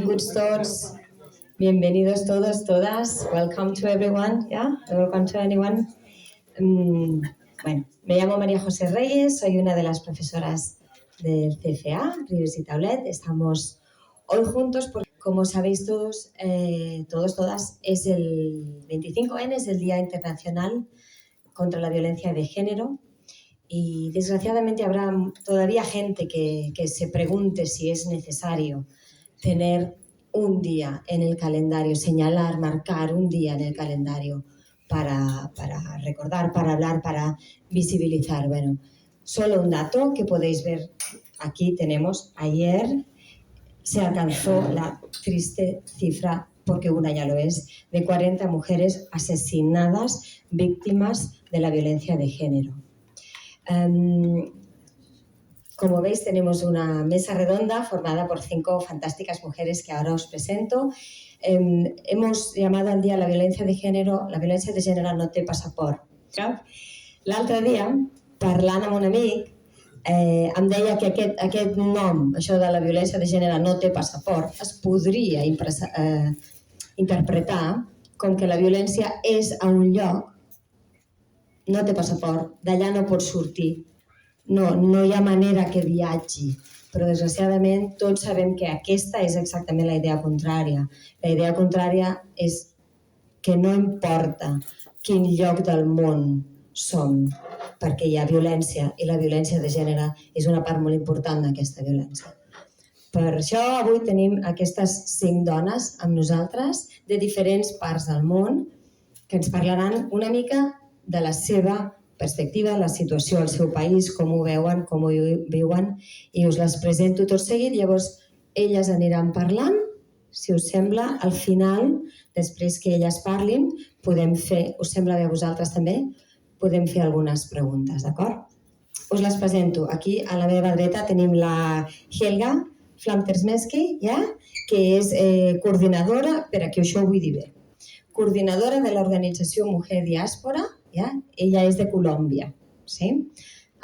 benvinguts tots, bienvenidos todos, todas. Welcome to everyone, yeah? Welcome to anyone. Bueno, me llamo María José Reyes, soy una de las profesoras del CFA, Rivers y Taulet. Estamos hoy juntos porque, como sabéis todos, todas, es el 25N, es el Día Internacional contra la Violencia de Género. Y desgraciadamente habrá todavía gente que se pregunte si es necesario tener un día en el calendario, señalar, marcar un día en el calendario para recordar, para hablar, para visibilizar. Bueno, solo un dato que podéis ver aquí tenemos. Ayer se alcanzó la triste cifra, porque una ya lo es, de 40 mujeres asesinadas, víctimas de la violencia de género. Como veis, tenemos una mesa redonda formada por 5 fantásticas mujeres que ahora os presento. Hemos llamado al día la violencia de género no té passaport. L'altre dia, parlant amb un amic, em deia que aquest nom, això de la violència de gènere no té passaport, es podria interpretar com que la violència és a un lloc, no té passaport, d'allà no pot sortir, no hi ha manera que viatgi, però desgraciadament tots sabem que aquesta és exactament la idea contrària. La idea contrària és que no importa quin lloc del món som, perquè hi ha violència i la violència de gènere és una part molt important d'aquesta violència. Per això avui tenim aquestes 5 dones amb nosaltres de diferents parts del món que ens parlaran una mica de la seva perspectiva, la situació al seu país, com ho veuen, com ho viuen, i us les presento tot seguit. Llavors, elles aniran parlant, si us sembla. Al final, després que elles parlin, podem fer, us sembla bé a vosaltres també, podem fer algunes preguntes, d'acord? Us les presento. Aquí, a la meva dreta, tenim la Helga Flamtersmeski, ja? Que és coordinadora, per aquí això ho vull dir bé, coordinadora de l'organització Mujer Diàspora, ja? Ella és de Colòmbia. Sí?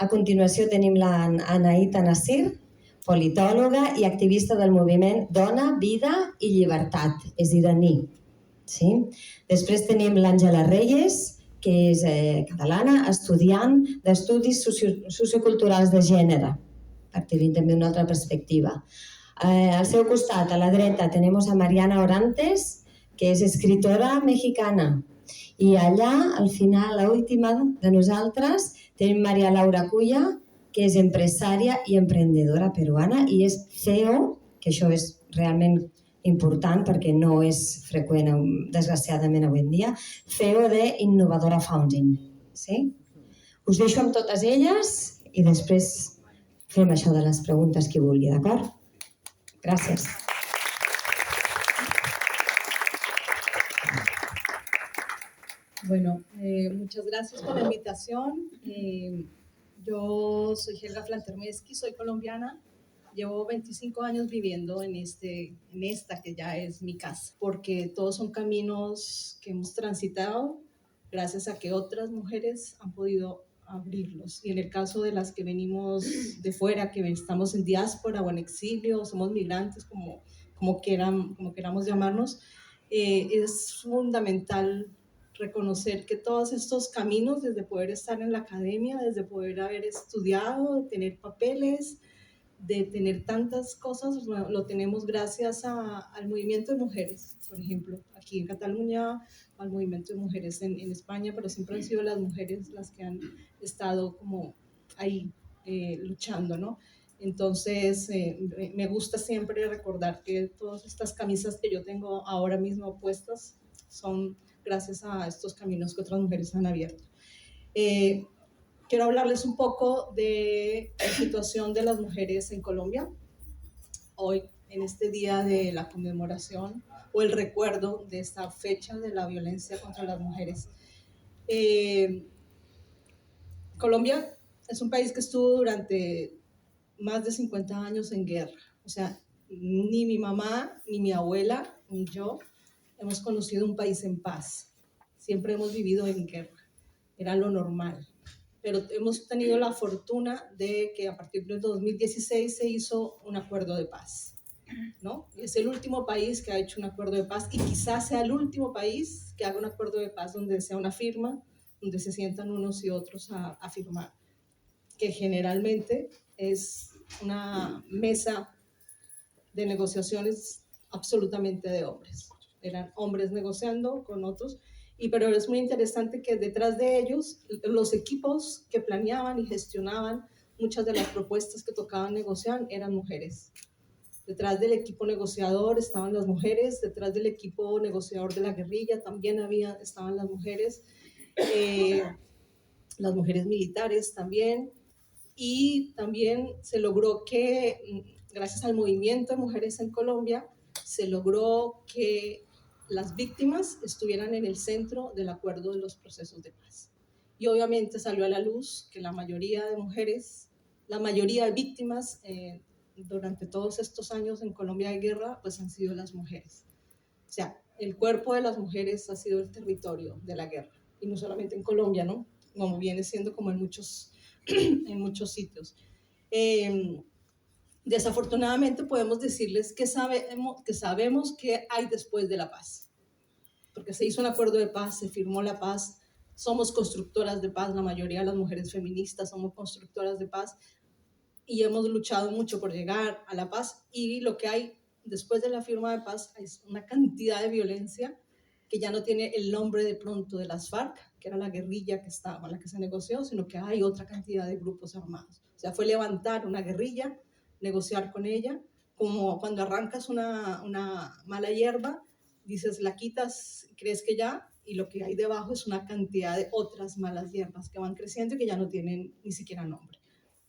A continuació tenim la Anaïta Nassir, politòloga i activista del moviment Dona, Vida i Llibertat, és iraní. Sí? Després tenim l'Àngela Reyes, que és catalana, estudiant d'estudis socioculturals de gènere, per tenir també una altra perspectiva. Al seu costat, a la dreta, tenim a Mariana Orantes, que és escritora mexicana. I allà, al final, l'última de nosaltres, tenim Maria Laura Cuya, que és empresària i emprendedora peruana i és CEO, que això és realment important perquè no és freqüent, desgraciadament, avui en dia, CEO de Innovadora Founding. Sí? Us deixo amb totes elles i després fem això de les preguntes que vulgui, d'acord? Gràcies. Bueno, muchas gracias por la invitación. Yo soy Helga Flamtersmeski, soy colombiana. Llevo 25 años viviendo en esta que ya es mi casa, porque todos son caminos que hemos transitado gracias a que otras mujeres han podido abrirlos. Y en el caso de las que venimos de fuera, que estamos en diáspora o en exilio, somos migrantes, como queramos llamarnos, es fundamental reconocer que todos estos caminos, desde poder estar en la academia, desde poder haber estudiado, de tener papeles, de tener tantas cosas, lo tenemos gracias al movimiento de mujeres, por ejemplo, aquí en Cataluña, al movimiento de mujeres en España, pero siempre han sido las mujeres las que han estado como ahí luchando, ¿no? Entonces, me gusta siempre recordar que todas estas camisas que yo tengo ahora mismo puestas son gracias a estos caminos que otras mujeres han abierto. Quiero hablarles un poco de la situación de las mujeres en Colombia. Hoy, en este día de la conmemoración o el recuerdo de esta fecha de la violencia contra las mujeres. Colombia es un país que estuvo durante más de 50 años en guerra. O sea, ni mi mamá, ni mi abuela, ni yo hemos conocido un país en paz. Siempre hemos vivido en guerra. Era lo normal. Pero hemos tenido la fortuna de que a partir del 2016 se hizo un acuerdo de paz. ¿no? Es el último país que ha hecho un acuerdo de paz y quizás sea el último país que haga un acuerdo de paz donde sea una firma, donde se sientan unos y otros a firmar, que generalmente es una mesa de negociaciones absolutamente de hombres. Eran hombres negociando con otros, pero es muy interesante que detrás de ellos, los equipos que planeaban y gestionaban muchas de las propuestas que tocaban negociar eran mujeres. Detrás del equipo negociador estaban las mujeres, detrás del equipo negociador de la guerrilla también estaban las mujeres militares también, y también se logró que, gracias al movimiento de mujeres en Colombia, se logró que las víctimas estuvieran en el centro del acuerdo de los procesos de paz. Y obviamente salió a la luz que la mayoría de mujeres, la mayoría de víctimas durante todos estos años en Colombia de guerra, pues han sido las mujeres. O sea, el cuerpo de las mujeres ha sido el territorio de la guerra. Y no solamente en Colombia, ¿no? Como viene siendo como en muchos sitios. Desafortunadamente podemos decirles que sabemos que hay después de la paz, porque se hizo un acuerdo de paz, se firmó la paz, somos constructoras de paz, la mayoría de las mujeres feministas somos constructoras de paz y hemos luchado mucho por llegar a la paz, y lo que hay después de la firma de paz es una cantidad de violencia que ya no tiene el nombre de pronto de las FARC, que era la guerrilla que estaba, con la que se negoció, sino que hay otra cantidad de grupos armados. O sea, fue levantar una guerrilla, negociar con ella, como cuando arrancas una mala hierba, dices, la quitas, crees que ya, y lo que hay debajo es una cantidad de otras malas hierbas que van creciendo y que ya no tienen ni siquiera nombre.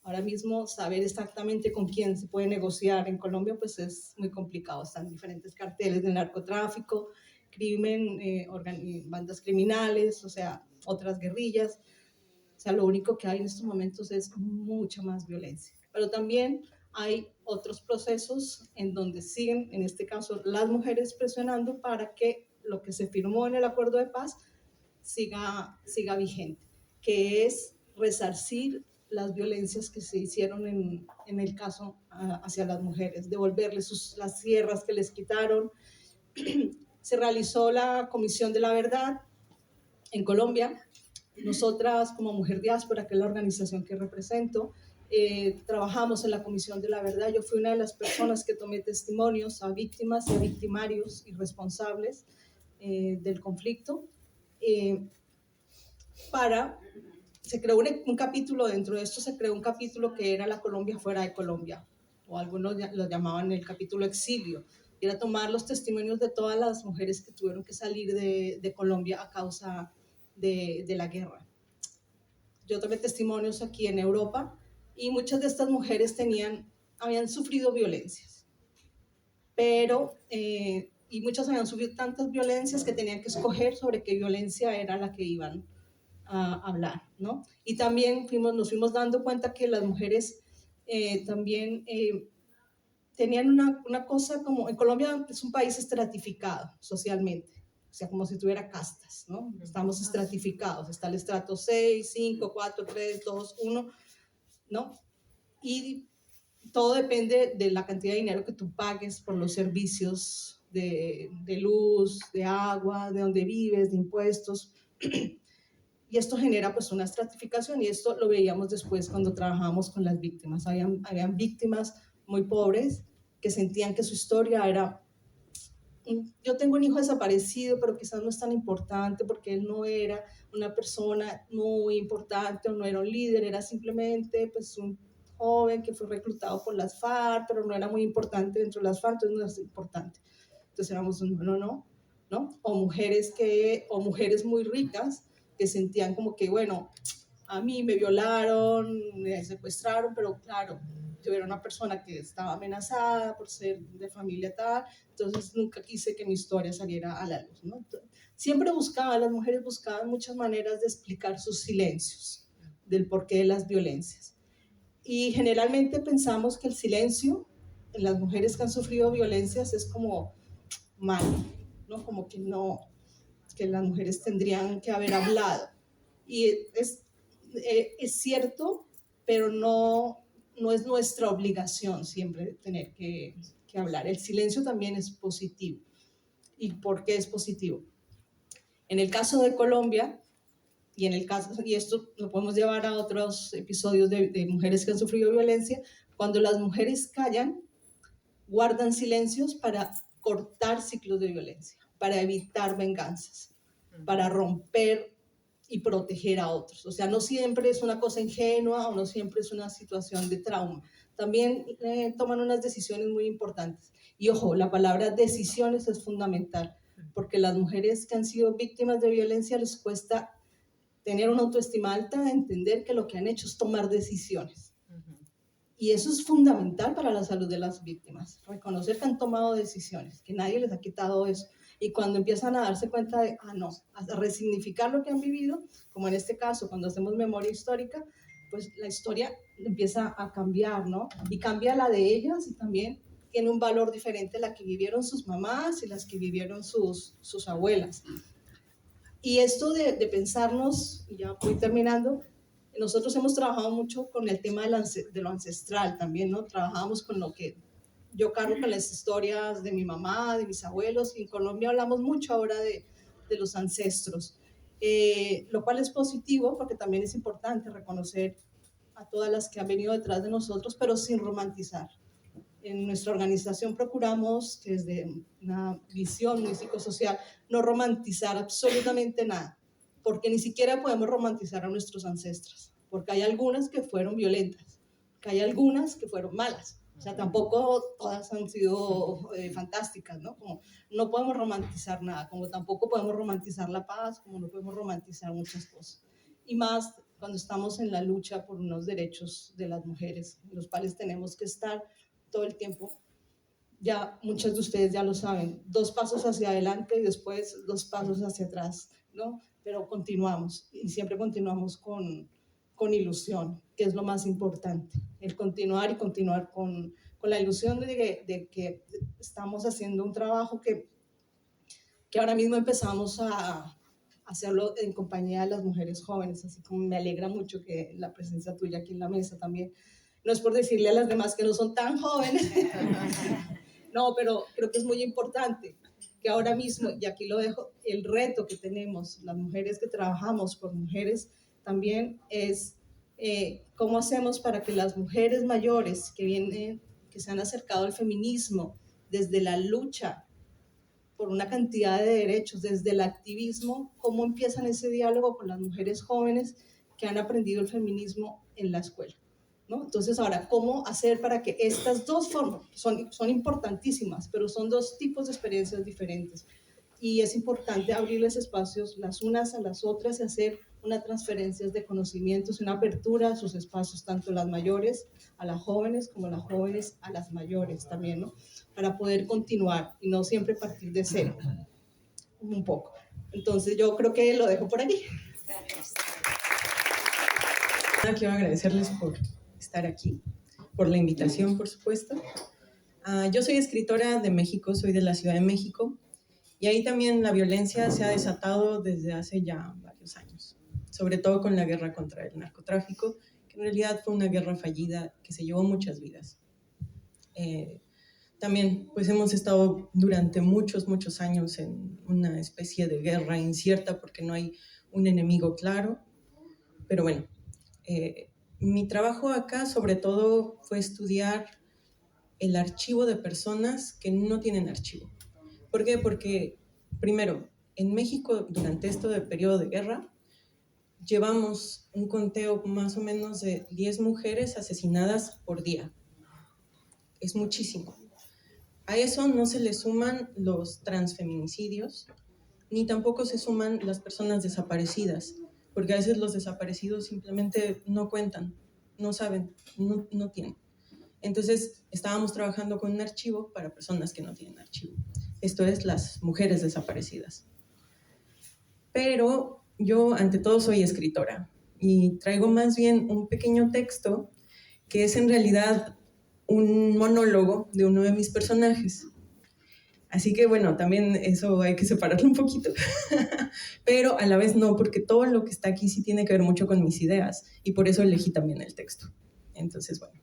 Ahora mismo saber exactamente con quién se puede negociar en Colombia pues es muy complicado. Están diferentes carteles de narcotráfico, crimen, bandas criminales, o sea, otras guerrillas. O sea, lo único que hay en estos momentos es mucha más violencia. Pero también hay otros procesos en donde siguen, en este caso, las mujeres presionando para que lo que se firmó en el acuerdo de paz siga vigente, que es resarcir las violencias que se hicieron en el caso hacia las mujeres, devolverles las tierras que les quitaron. Se realizó la Comisión de la Verdad en Colombia. Nosotras, como Mujer Diáspora, que es la organización que represento, trabajamos en la Comisión de la Verdad. Yo fui una de las personas que tomé testimonios a víctimas y a victimarios y responsables del conflicto. Se creó un capítulo, dentro de esto se creó un capítulo que era la Colombia fuera de Colombia, o algunos lo llamaban el capítulo exilio, y era tomar los testimonios de todas las mujeres que tuvieron que salir de Colombia a causa de la guerra. Yo tomé testimonios aquí en Europa y muchas de estas mujeres habían sufrido violencias, y muchas habían sufrido tantas violencias que tenían que escoger sobre qué violencia era la que iban a hablar, ¿no? Y también nos fuimos dando cuenta que las mujeres también tenían una cosa como, en Colombia es un país estratificado socialmente, o sea, como si tuviera castas, ¿no? Estamos estratificados, está el estrato 6, 5, 4, 3, 2, 1, ¿no? Y todo depende de la cantidad de dinero que tú pagues por los servicios de luz, de agua, de donde vives, de impuestos. Y esto genera pues una estratificación, y esto lo veíamos después cuando trabajábamos con las víctimas. Habían víctimas muy pobres que sentían que su historia era, yo tengo un hijo desaparecido, pero quizás no es tan importante porque él no era una persona muy importante o no era un líder, era simplemente pues un joven que fue reclutado por las FARC, pero no era muy importante dentro de las FARC, entonces no es importante. Entonces éramos ¿no? O mujeres muy ricas que sentían como que, bueno, a mí me violaron, me secuestraron, pero claro, yo era una persona que estaba amenazada por ser de familia tal, entonces nunca quise que mi historia saliera a la luz, ¿no? Siempre las mujeres buscaban muchas maneras de explicar sus silencios, del porqué de las violencias. Y generalmente pensamos que el silencio en las mujeres que han sufrido violencias es como malo, ¿no? Como que no, que las mujeres tendrían que haber hablado. Y es cierto, pero no, no es nuestra obligación siempre tener que hablar. El silencio también es positivo. ¿Y por qué es positivo? En el caso de Colombia, y esto lo podemos llevar a otros episodios de mujeres que han sufrido violencia, cuando las mujeres callan, guardan silencios para cortar ciclos de violencia, para evitar venganzas, para romper y proteger a otros. O sea, no siempre es una cosa ingenua o no siempre es una situación de trauma. También toman unas decisiones muy importantes. Y ojo, la palabra decisiones es fundamental, porque las mujeres que han sido víctimas de violencia les cuesta tener una autoestima alta, entender que lo que han hecho es tomar decisiones. Y eso es fundamental para la salud de las víctimas, reconocer que han tomado decisiones, que nadie les ha quitado eso. Y cuando empiezan a darse cuenta de, no, a resignificar lo que han vivido, como en este caso, cuando hacemos memoria histórica, pues la historia empieza a cambiar, ¿no? Y cambia la de ellas y también tiene un valor diferente la que vivieron sus mamás y las que vivieron sus abuelas. Y esto de pensarnos, y ya voy terminando, nosotros hemos trabajado mucho con el tema de lo ancestral también, ¿no? Trabajamos con lo que yo cargo con las historias de mi mamá, de mis abuelos, y en Colombia hablamos mucho ahora de los ancestros, lo cual es positivo porque también es importante reconocer a todas las que han venido detrás de nosotros, pero sin romantizar. En nuestra organización procuramos, desde una visión muy psicosocial, no romantizar absolutamente nada, porque ni siquiera podemos romantizar a nuestros ancestros, porque hay algunas que fueron violentas, que hay algunas que fueron malas, o sea, tampoco todas han sido fantásticas, ¿no? Como no podemos romantizar nada, como tampoco podemos romantizar la paz, como no podemos romantizar muchas cosas. Y más cuando estamos en la lucha por unos derechos de las mujeres, en los cuales tenemos que estar todo el tiempo. Ya muchos de ustedes ya lo saben, 2 pasos hacia adelante y después 2 pasos hacia atrás, ¿no? Pero continuamos y siempre continuamos con ilusión, que es lo más importante, el continuar y continuar con la ilusión de que estamos haciendo un trabajo que ahora mismo empezamos a hacerlo en compañía de las mujeres jóvenes, así como me alegra mucho que la presencia tuya aquí en la mesa también. No es por decirle a las demás que no son tan jóvenes, no, pero creo que es muy importante que ahora mismo, y aquí lo dejo, el reto que tenemos, las mujeres que trabajamos por mujeres, también es cómo hacemos para que las mujeres mayores que se han acercado al feminismo desde la lucha por una cantidad de derechos, desde el activismo, cómo empiezan ese diálogo con las mujeres jóvenes que han aprendido el feminismo en la escuela, ¿no? Entonces ahora, ¿cómo hacer para que estas dos formas, son importantísimas, pero son 2 tipos de experiencias diferentes? Y es importante abrirles espacios las unas a las otras y hacer una transferencia de conocimientos, una apertura a sus espacios, tanto las mayores a las jóvenes como las jóvenes a las mayores también, ¿no? Para poder continuar y no siempre partir de cero, un poco. Entonces yo creo que lo dejo por aquí. Gracias. Quiero agradecerles por estar aquí, por la invitación, por supuesto. Yo soy escritora de México, soy de la Ciudad de México, y ahí también la violencia se ha desatado desde hace ya varios años, sobre todo con la guerra contra el narcotráfico, que en realidad fue una guerra fallida que se llevó muchas vidas. También pues hemos estado durante muchos años en una especie de guerra incierta porque no hay un enemigo claro, pero bueno, mi trabajo acá sobre todo fue estudiar el archivo de personas que no tienen archivo. ¿Por qué? Porque primero, en México durante este periodo de guerra llevamos un conteo más o menos de 10 mujeres asesinadas por día. Es muchísimo. A eso no se le suman los transfeminicidios, ni tampoco se suman las personas desaparecidas, porque a veces los desaparecidos simplemente no cuentan, no saben, no tienen. Entonces, estábamos trabajando con un archivo para personas que no tienen archivo. Esto es las mujeres desaparecidas. Pero yo, ante todo, soy escritora y traigo más bien un pequeño texto que es en realidad un monólogo de uno de mis personajes. Así que bueno, también eso hay que separarlo un poquito, pero a la vez no, porque todo lo que está aquí sí tiene que ver mucho con mis ideas y por eso elegí también el texto. Entonces, bueno,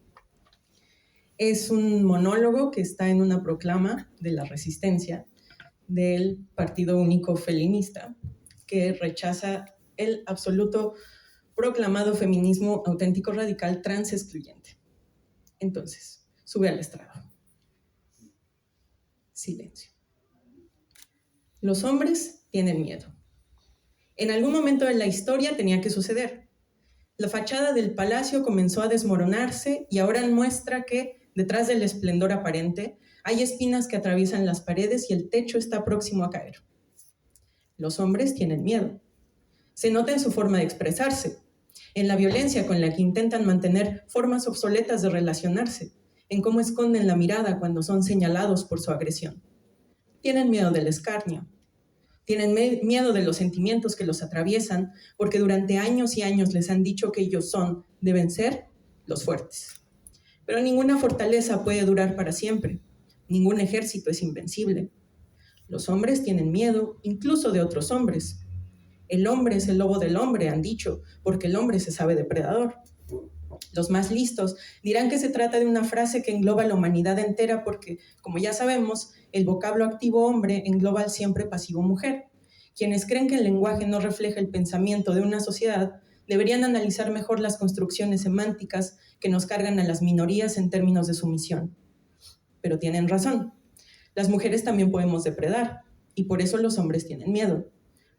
es un monólogo que está en una proclama de la resistencia del Partido Único Felinista, que rechaza el absoluto proclamado feminismo auténtico, radical, trans excluyente. Entonces, sube al estrado. Silencio. Los hombres tienen miedo. En algún momento de la historia tenía que suceder. La fachada del palacio comenzó a desmoronarse y ahora muestra que, detrás del esplendor aparente, hay espinas que atraviesan las paredes y el techo está próximo a caer. Los hombres tienen miedo. Se nota en su forma de expresarse, en la violencia con la que intentan mantener formas obsoletas de relacionarse, en cómo esconden la mirada cuando son señalados por su agresión. Tienen miedo del escarnio. Tienen miedo de los sentimientos que los atraviesan porque durante años y años les han dicho que ellos deben ser los fuertes. Pero ninguna fortaleza puede durar para siempre. Ningún ejército es invencible. Los hombres tienen miedo incluso de otros hombres. El hombre es el lobo del hombre, han dicho, porque el hombre se sabe depredador. Los más listos dirán que se trata de una frase que engloba a la humanidad entera porque, como ya sabemos, el vocablo activo hombre engloba al siempre pasivo mujer. Quienes creen que el lenguaje no refleja el pensamiento de una sociedad deberían analizar mejor las construcciones semánticas que nos cargan a las minorías en términos de sumisión. Pero tienen razón. Las mujeres también podemos depredar y por eso los hombres tienen miedo.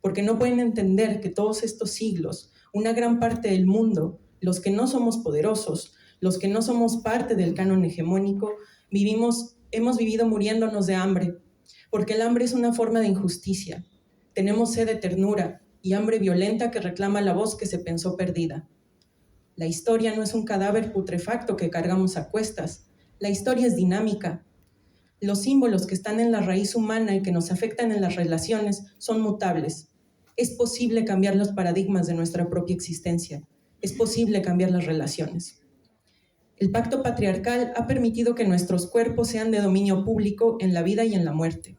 Porque no pueden entender que todos estos siglos, una gran parte del mundo, los que no somos poderosos, los que no somos parte del canon hegemónico, hemos vivido muriéndonos de hambre, porque el hambre es una forma de injusticia. Tenemos sed de ternura y hambre violenta que reclama la voz que se pensó perdida. La historia no es un cadáver putrefacto que cargamos a cuestas. La historia es dinámica. Los símbolos que están en la raíz humana y que nos afectan en las relaciones son mutables. Es posible cambiar los paradigmas de nuestra propia existencia. Es posible cambiar las relaciones. El pacto patriarcal ha permitido que nuestros cuerpos sean de dominio público en la vida y en la muerte.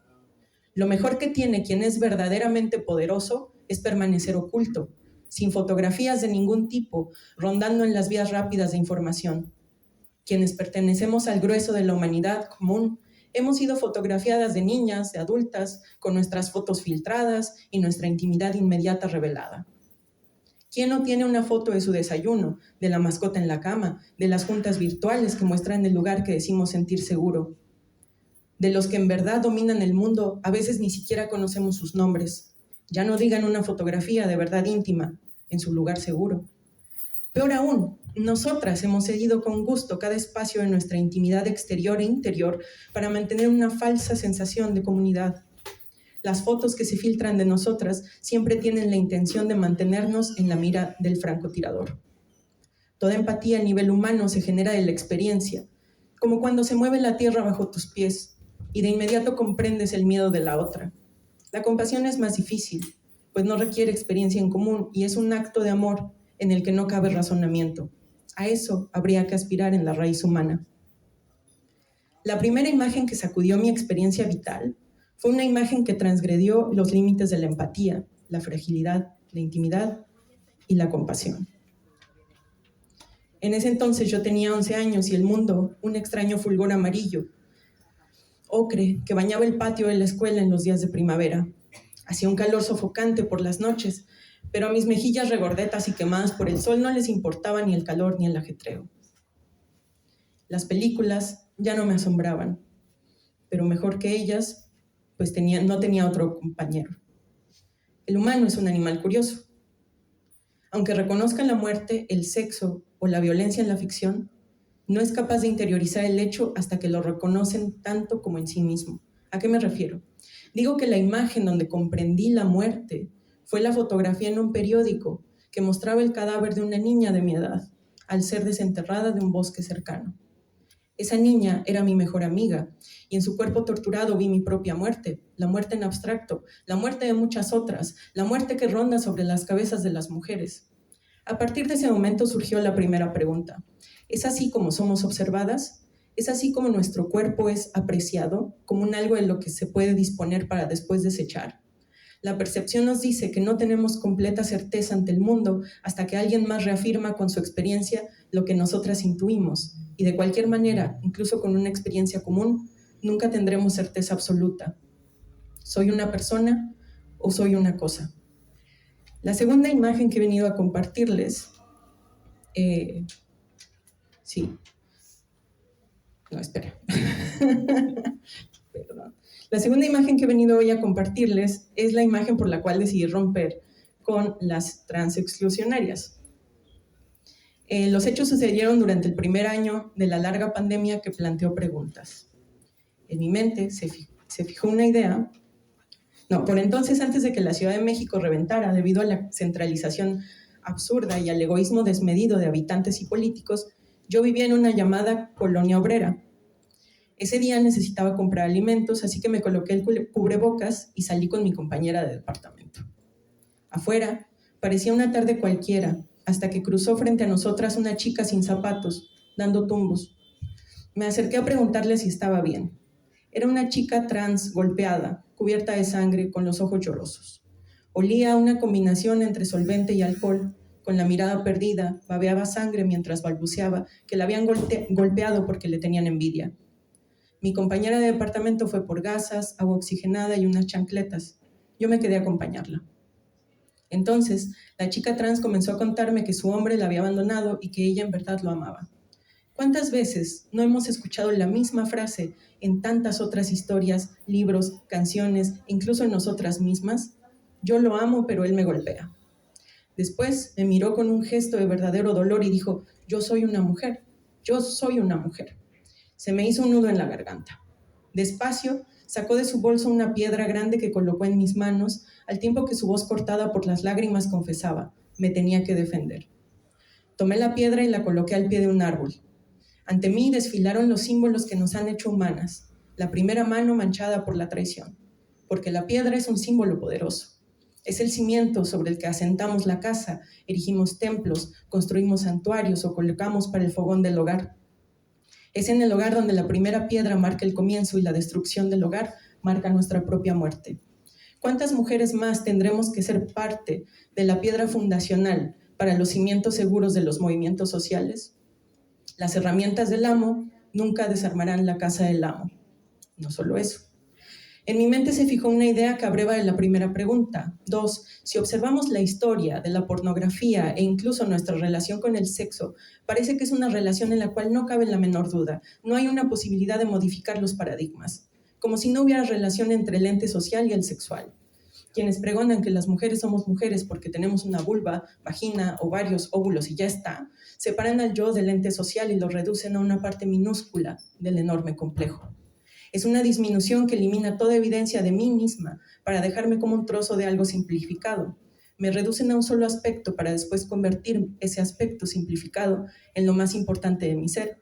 Lo mejor que tiene quien es verdaderamente poderoso es permanecer oculto, sin fotografías de ningún tipo, rondando en las vías rápidas de información. Quienes pertenecemos al grueso de la humanidad común, hemos sido fotografiadas de niñas, de adultas, con nuestras fotos filtradas y nuestra intimidad inmediata revelada. ¿Quién no tiene una foto de su desayuno, de la mascota en la cama, de las juntas virtuales que muestran el lugar que decimos sentir seguro? De los que en verdad dominan el mundo, a veces ni siquiera conocemos sus nombres. Ya no digan una fotografía de verdad íntima, en su lugar seguro. Peor aún, nosotras hemos cedido con gusto cada espacio de nuestra intimidad exterior e interior para mantener una falsa sensación de comunidad. Las fotos que se filtran de nosotras siempre tienen la intención de mantenernos en la mira del francotirador. Toda empatía a nivel humano se genera de la experiencia, como cuando se mueve la tierra bajo tus pies y de inmediato comprendes el miedo de la otra. La compasión es más difícil, pues no requiere experiencia en común y es un acto de amor en el que no cabe razonamiento. A eso habría que aspirar en la raíz humana. La primera imagen que sacudió mi experiencia vital fue una imagen que transgredió los límites de la empatía, la fragilidad, la intimidad y la compasión. En ese entonces yo tenía 11 años y el mundo, un extraño fulgor amarillo, ocre, que bañaba el patio de la escuela en los días de primavera. Hacía un calor sofocante por las noches, pero a mis mejillas regordetas y quemadas por el sol no les importaba ni el calor ni el ajetreo. Las películas ya no me asombraban, pero mejor que ellas, pues no tenía otro compañero. El humano es un animal curioso. Aunque reconozca la muerte, el sexo o la violencia en la ficción, no es capaz de interiorizar el hecho hasta que lo reconocen tanto como en sí mismo. ¿A qué me refiero? Digo que la imagen donde comprendí la muerte fue la fotografía en un periódico que mostraba el cadáver de una niña de mi edad, al ser desenterrada de un bosque cercano. Esa niña era mi mejor amiga, y en su cuerpo torturado vi mi propia muerte, la muerte en abstracto, la muerte de muchas otras, la muerte que ronda sobre las cabezas de las mujeres. A partir de ese momento surgió la primera pregunta. ¿Es así como somos observadas? ¿Es así como nuestro cuerpo es apreciado, como un algo en lo que se puede disponer para después desechar? La percepción nos dice que no tenemos completa certeza ante el mundo hasta que alguien más reafirma con su experiencia lo que nosotras intuimos, y de cualquier manera, incluso con una experiencia común, nunca tendremos certeza absoluta. ¿Soy una persona o soy una cosa? La segunda imagen que he venido a compartirles, Perdón. La segunda imagen que he venido hoy a compartirles es la imagen por la cual decidí romper con las transexclusionarias. Los hechos sucedieron durante el primer año de la larga pandemia que planteó preguntas. En mi mente se fijó una idea. Por entonces, antes de que la Ciudad de México reventara debido a la centralización absurda y al egoísmo desmedido de habitantes y políticos, yo vivía en una llamada colonia obrera. Ese día necesitaba comprar alimentos, así que me coloqué el cubrebocas y salí con mi compañera de departamento. Afuera, parecía una tarde cualquiera, hasta que cruzó frente a nosotras una chica sin zapatos, dando tumbos. Me acerqué a preguntarle si estaba bien. Era una chica trans golpeada, cubierta de sangre, con los ojos llorosos. Olía a una combinación entre solvente y alcohol. Con la mirada perdida, babeaba sangre mientras balbuceaba que la habían golpeado porque le tenían envidia. Mi compañera de departamento fue por gasas, agua oxigenada y unas chancletas. Yo me quedé a acompañarla. Entonces, la chica trans comenzó a contarme que su hombre la había abandonado y que ella en verdad lo amaba. ¿Cuántas veces no hemos escuchado la misma frase en tantas otras historias, libros, canciones, incluso en nosotras mismas? Yo lo amo, pero él me golpea. Después me miró con un gesto de verdadero dolor y dijo, yo soy una mujer. Se me hizo un nudo en la garganta. Despacio, sacó de su bolso una piedra grande que colocó en mis manos, al tiempo que su voz cortada por las lágrimas confesaba, me tenía que defender. Tomé la piedra y la coloqué al pie de un árbol. Ante mí desfilaron los símbolos que nos han hecho humanas, la primera mano manchada por la traición, porque la piedra es un símbolo poderoso. Es el cimiento sobre el que asentamos la casa, erigimos templos, construimos santuarios o colocamos para el fogón del hogar. Es en el hogar donde la primera piedra marca el comienzo y la destrucción del hogar marca nuestra propia muerte. ¿Cuántas mujeres más tendremos que ser parte de la piedra fundacional para los cimientos seguros de los movimientos sociales? Las herramientas del amo nunca desarmarán la casa del amo. No solo eso. En mi mente se fijó una idea que abreva de la primera pregunta. 2. Si observamos la historia de la pornografía e incluso nuestra relación con el sexo, parece que es una relación en la cual no cabe la menor duda. No hay una posibilidad de modificar los paradigmas. Como si no hubiera relación entre el ente social y el sexual. Quienes pregonan que las mujeres somos mujeres porque tenemos una vulva, vagina, ovarios, óvulos y ya está, separan al yo del ente social y lo reducen a una parte minúscula del enorme complejo. Es una disminución que elimina toda evidencia de mí misma para dejarme como un trozo de algo simplificado. Me reducen a un solo aspecto para después convertir ese aspecto simplificado en lo más importante de mi ser.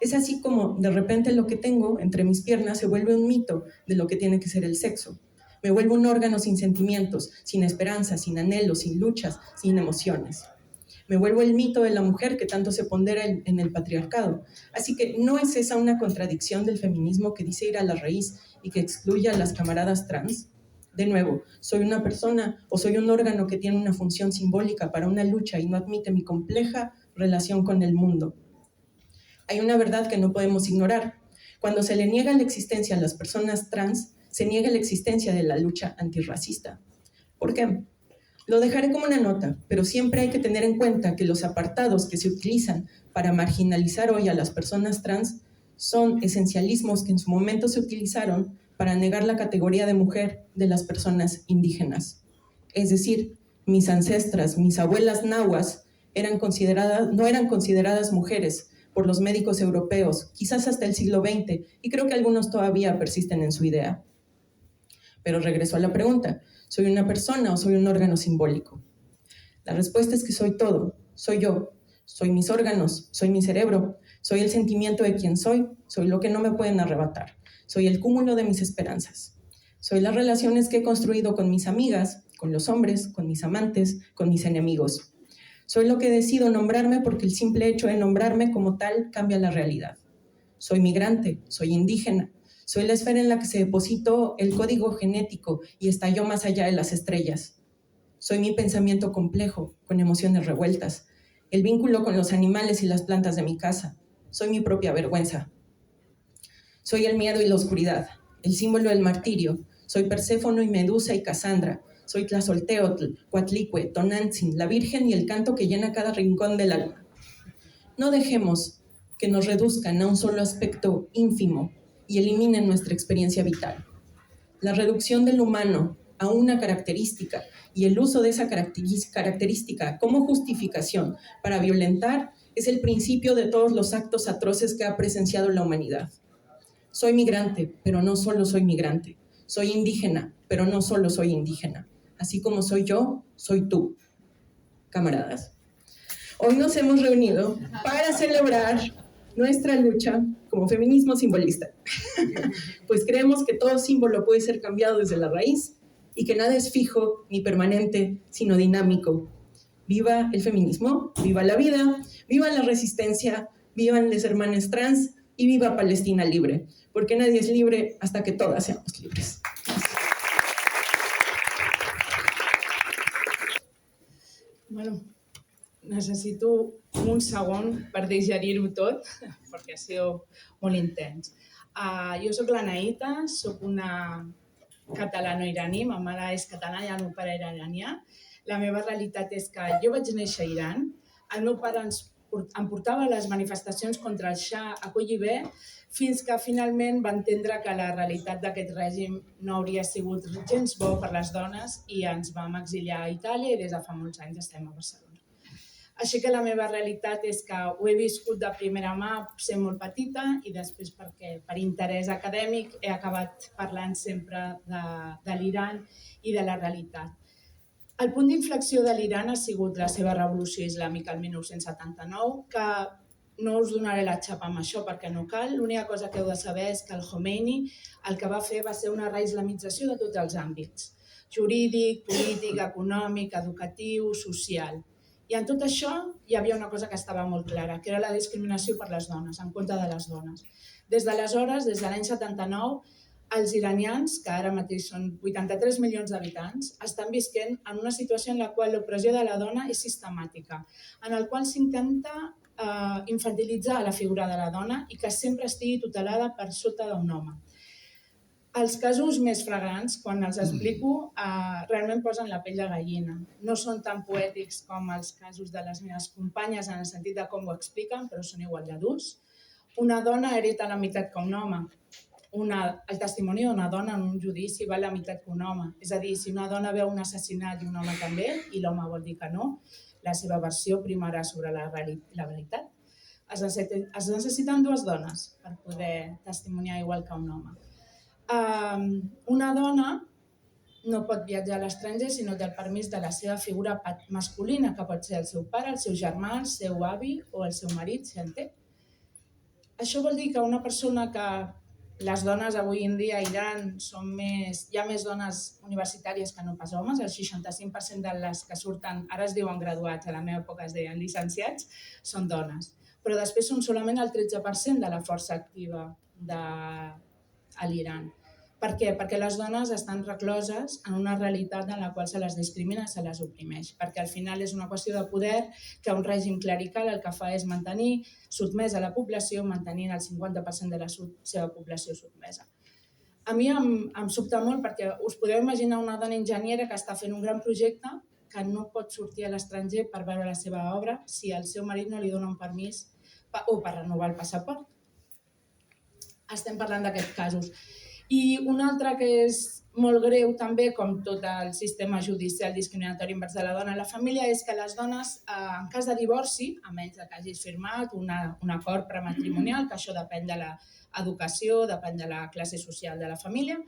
Es así como, de repente, lo que tengo entre mis piernas se vuelve un mito de lo que tiene que ser el sexo. Me vuelvo un órgano sin sentimientos, sin esperanza, sin anhelos, sin luchas, sin emociones. Me vuelvo el mito de la mujer que tanto se pondera en el patriarcado. Así que no es esa una contradicción del feminismo que dice ir a la raíz y que excluye a las camaradas trans. De nuevo, ¿soy una persona o soy un órgano que tiene una función simbólica para una lucha y no admite mi compleja relación con el mundo? Hay una verdad que no podemos ignorar. Cuando se le niega la existencia a las personas trans, se niega la existencia de la lucha antirracista. ¿Por qué? Lo dejaré como una nota, pero siempre hay que tener en cuenta que los apartados que se utilizan para marginalizar hoy a las personas trans son esencialismos que en su momento se utilizaron para negar la categoría de mujer de las personas indígenas. Es decir, mis ancestras, mis abuelas nahuas, no eran consideradas mujeres por los médicos europeos, quizás hasta el siglo XX, y creo que algunos todavía persisten en su idea. Pero regreso a la pregunta, ¿soy una persona o soy un órgano simbólico? La respuesta es que soy todo, soy yo, soy mis órganos, soy mi cerebro, soy el sentimiento de quien soy lo que no me pueden arrebatar, soy el cúmulo de mis esperanzas, soy las relaciones que he construido con mis amigas, con los hombres, con mis amantes, con mis enemigos. Soy lo que decido nombrarme porque el simple hecho de nombrarme como tal cambia la realidad. Soy migrante, soy indígena, soy la esfera en la que se depositó el código genético y estalló más allá de las estrellas. Soy mi pensamiento complejo, con emociones revueltas. el vínculo con los animales y las plantas de mi casa. Soy mi propia vergüenza. Soy el miedo y la oscuridad, el símbolo del martirio. Soy Perséfono y Medusa y Casandra. Soy Tlazolteotl, Coatlicue, Tonantzin, la Virgen y el canto que llena cada rincón del alma. No dejemos que nos reduzcan a un solo aspecto ínfimo y eliminen nuestra experiencia vital. La reducción del humano a una característica y el uso de esa característica como justificación para violentar es el principio de todos los actos atroces que ha presenciado la humanidad. Soy migrante, pero no solo soy migrante. Soy indígena, pero no solo soy indígena. Así como soy yo, soy tú. Camaradas, hoy nos hemos reunido para celebrar nuestra lucha como feminismo simbolista. Pues creemos que todo símbolo puede ser cambiado desde la raíz y que nada es fijo ni permanente, sino dinámico. Viva el feminismo, viva la vida, viva la resistencia, vivan las hermanas trans y viva Palestina libre, porque nadie es libre hasta que todas seamos libres. Bueno, necessito un segon per digerir-ho tot, perquè ha sido molt intens. Jo soc la Naïta, soc una catalano-iraní, ma mare és catalana i el meu pare era iranià. La meva realitat és que jo vaig néixer a Iran, el meu pare em portava a les manifestacions contra el Shah a collir bé, fins que finalment va entendre que la realitat d'aquest règim no hauria sigut gens bo per les dones i ens vam exiliar a Itàlia i des de fa molts anys estem a Barcelona. Així que la meva realitat és que ho he viscut de primera mà sent molt petita i després perquè per interès acadèmic he acabat parlant sempre de l'Iran i de la realitat. El punt d'inflexió de l'Iran ha sigut la seva revolució islàmica el 1979, que no us donaré la xapa amb això perquè no cal. L'única cosa que heu de saber és que el Khomeini el que va fer va ser una reislamització de tots els àmbits, jurídic, polític, econòmic, educatiu, social. I en tot això hi havia una cosa que estava molt clara, que era la discriminació per les dones, en contra de les dones. Des d'aleshores, des de l'any 79, els iranians, que ara mateix són 83 milions d'habitants, estan visquent en una situació en la qual l'opressió de la dona és sistemàtica, en la qual s'intenta infantilitzar la figura de la dona i que sempre estigui tutelada per sota d'un home. Els casos més flagrants, quan els explico, realment posen la pell de gallina. No són tan poètics com els casos de les meves companyes en el sentit de com ho expliquen, però són igual de durs. Una dona hereta la meitat que un home. El testimoni d'una dona en un judici val la meitat que un home. És a dir, si una dona veu un assassinat i un home també, i l'home vol dir que no, la seva versió primarà sobre la veritat. Es necessiten dues dones per poder testimoniar igual que un home. Una dona no pot viatjar a l'estranger si no té el permís de la seva figura masculina, que pot ser el seu pare, el seu germà, el seu avi o el seu marit, si en té. Això vol dir que una persona que les dones avui en dia a Iran hi ha més dones universitàries que no pas homes, el 65% de les que surten, ara es diuen graduats, a la meva època es deien llicenciats, són dones. Però després són solament el 13% de la força activa a l'Iran. Per què? Perquè les dones estan recloses en una realitat en la qual se les discrimina, se les oprimeix, perquè al final és una qüestió de poder que un règim clerical el que fa és mantenir sotmesa la població, mantenint el 50% de la seva població sotmesa. A mi em sobta molt perquè us podeu imaginar una dona enginyera que està fent un gran projecte que no pot sortir a l'estranger per veure la seva obra si el seu marit no li dona un permís o per renovar el passaport. Estem parlant d'aquests casos. I un altre que és molt greu també, com tot el sistema judicial discriminatori envers de la dona a la família, és que les dones, en cas de divorci, a menys que hagis firmat un acord prematrimonial, que això depèn de l'educació, depèn de la classe social de la família,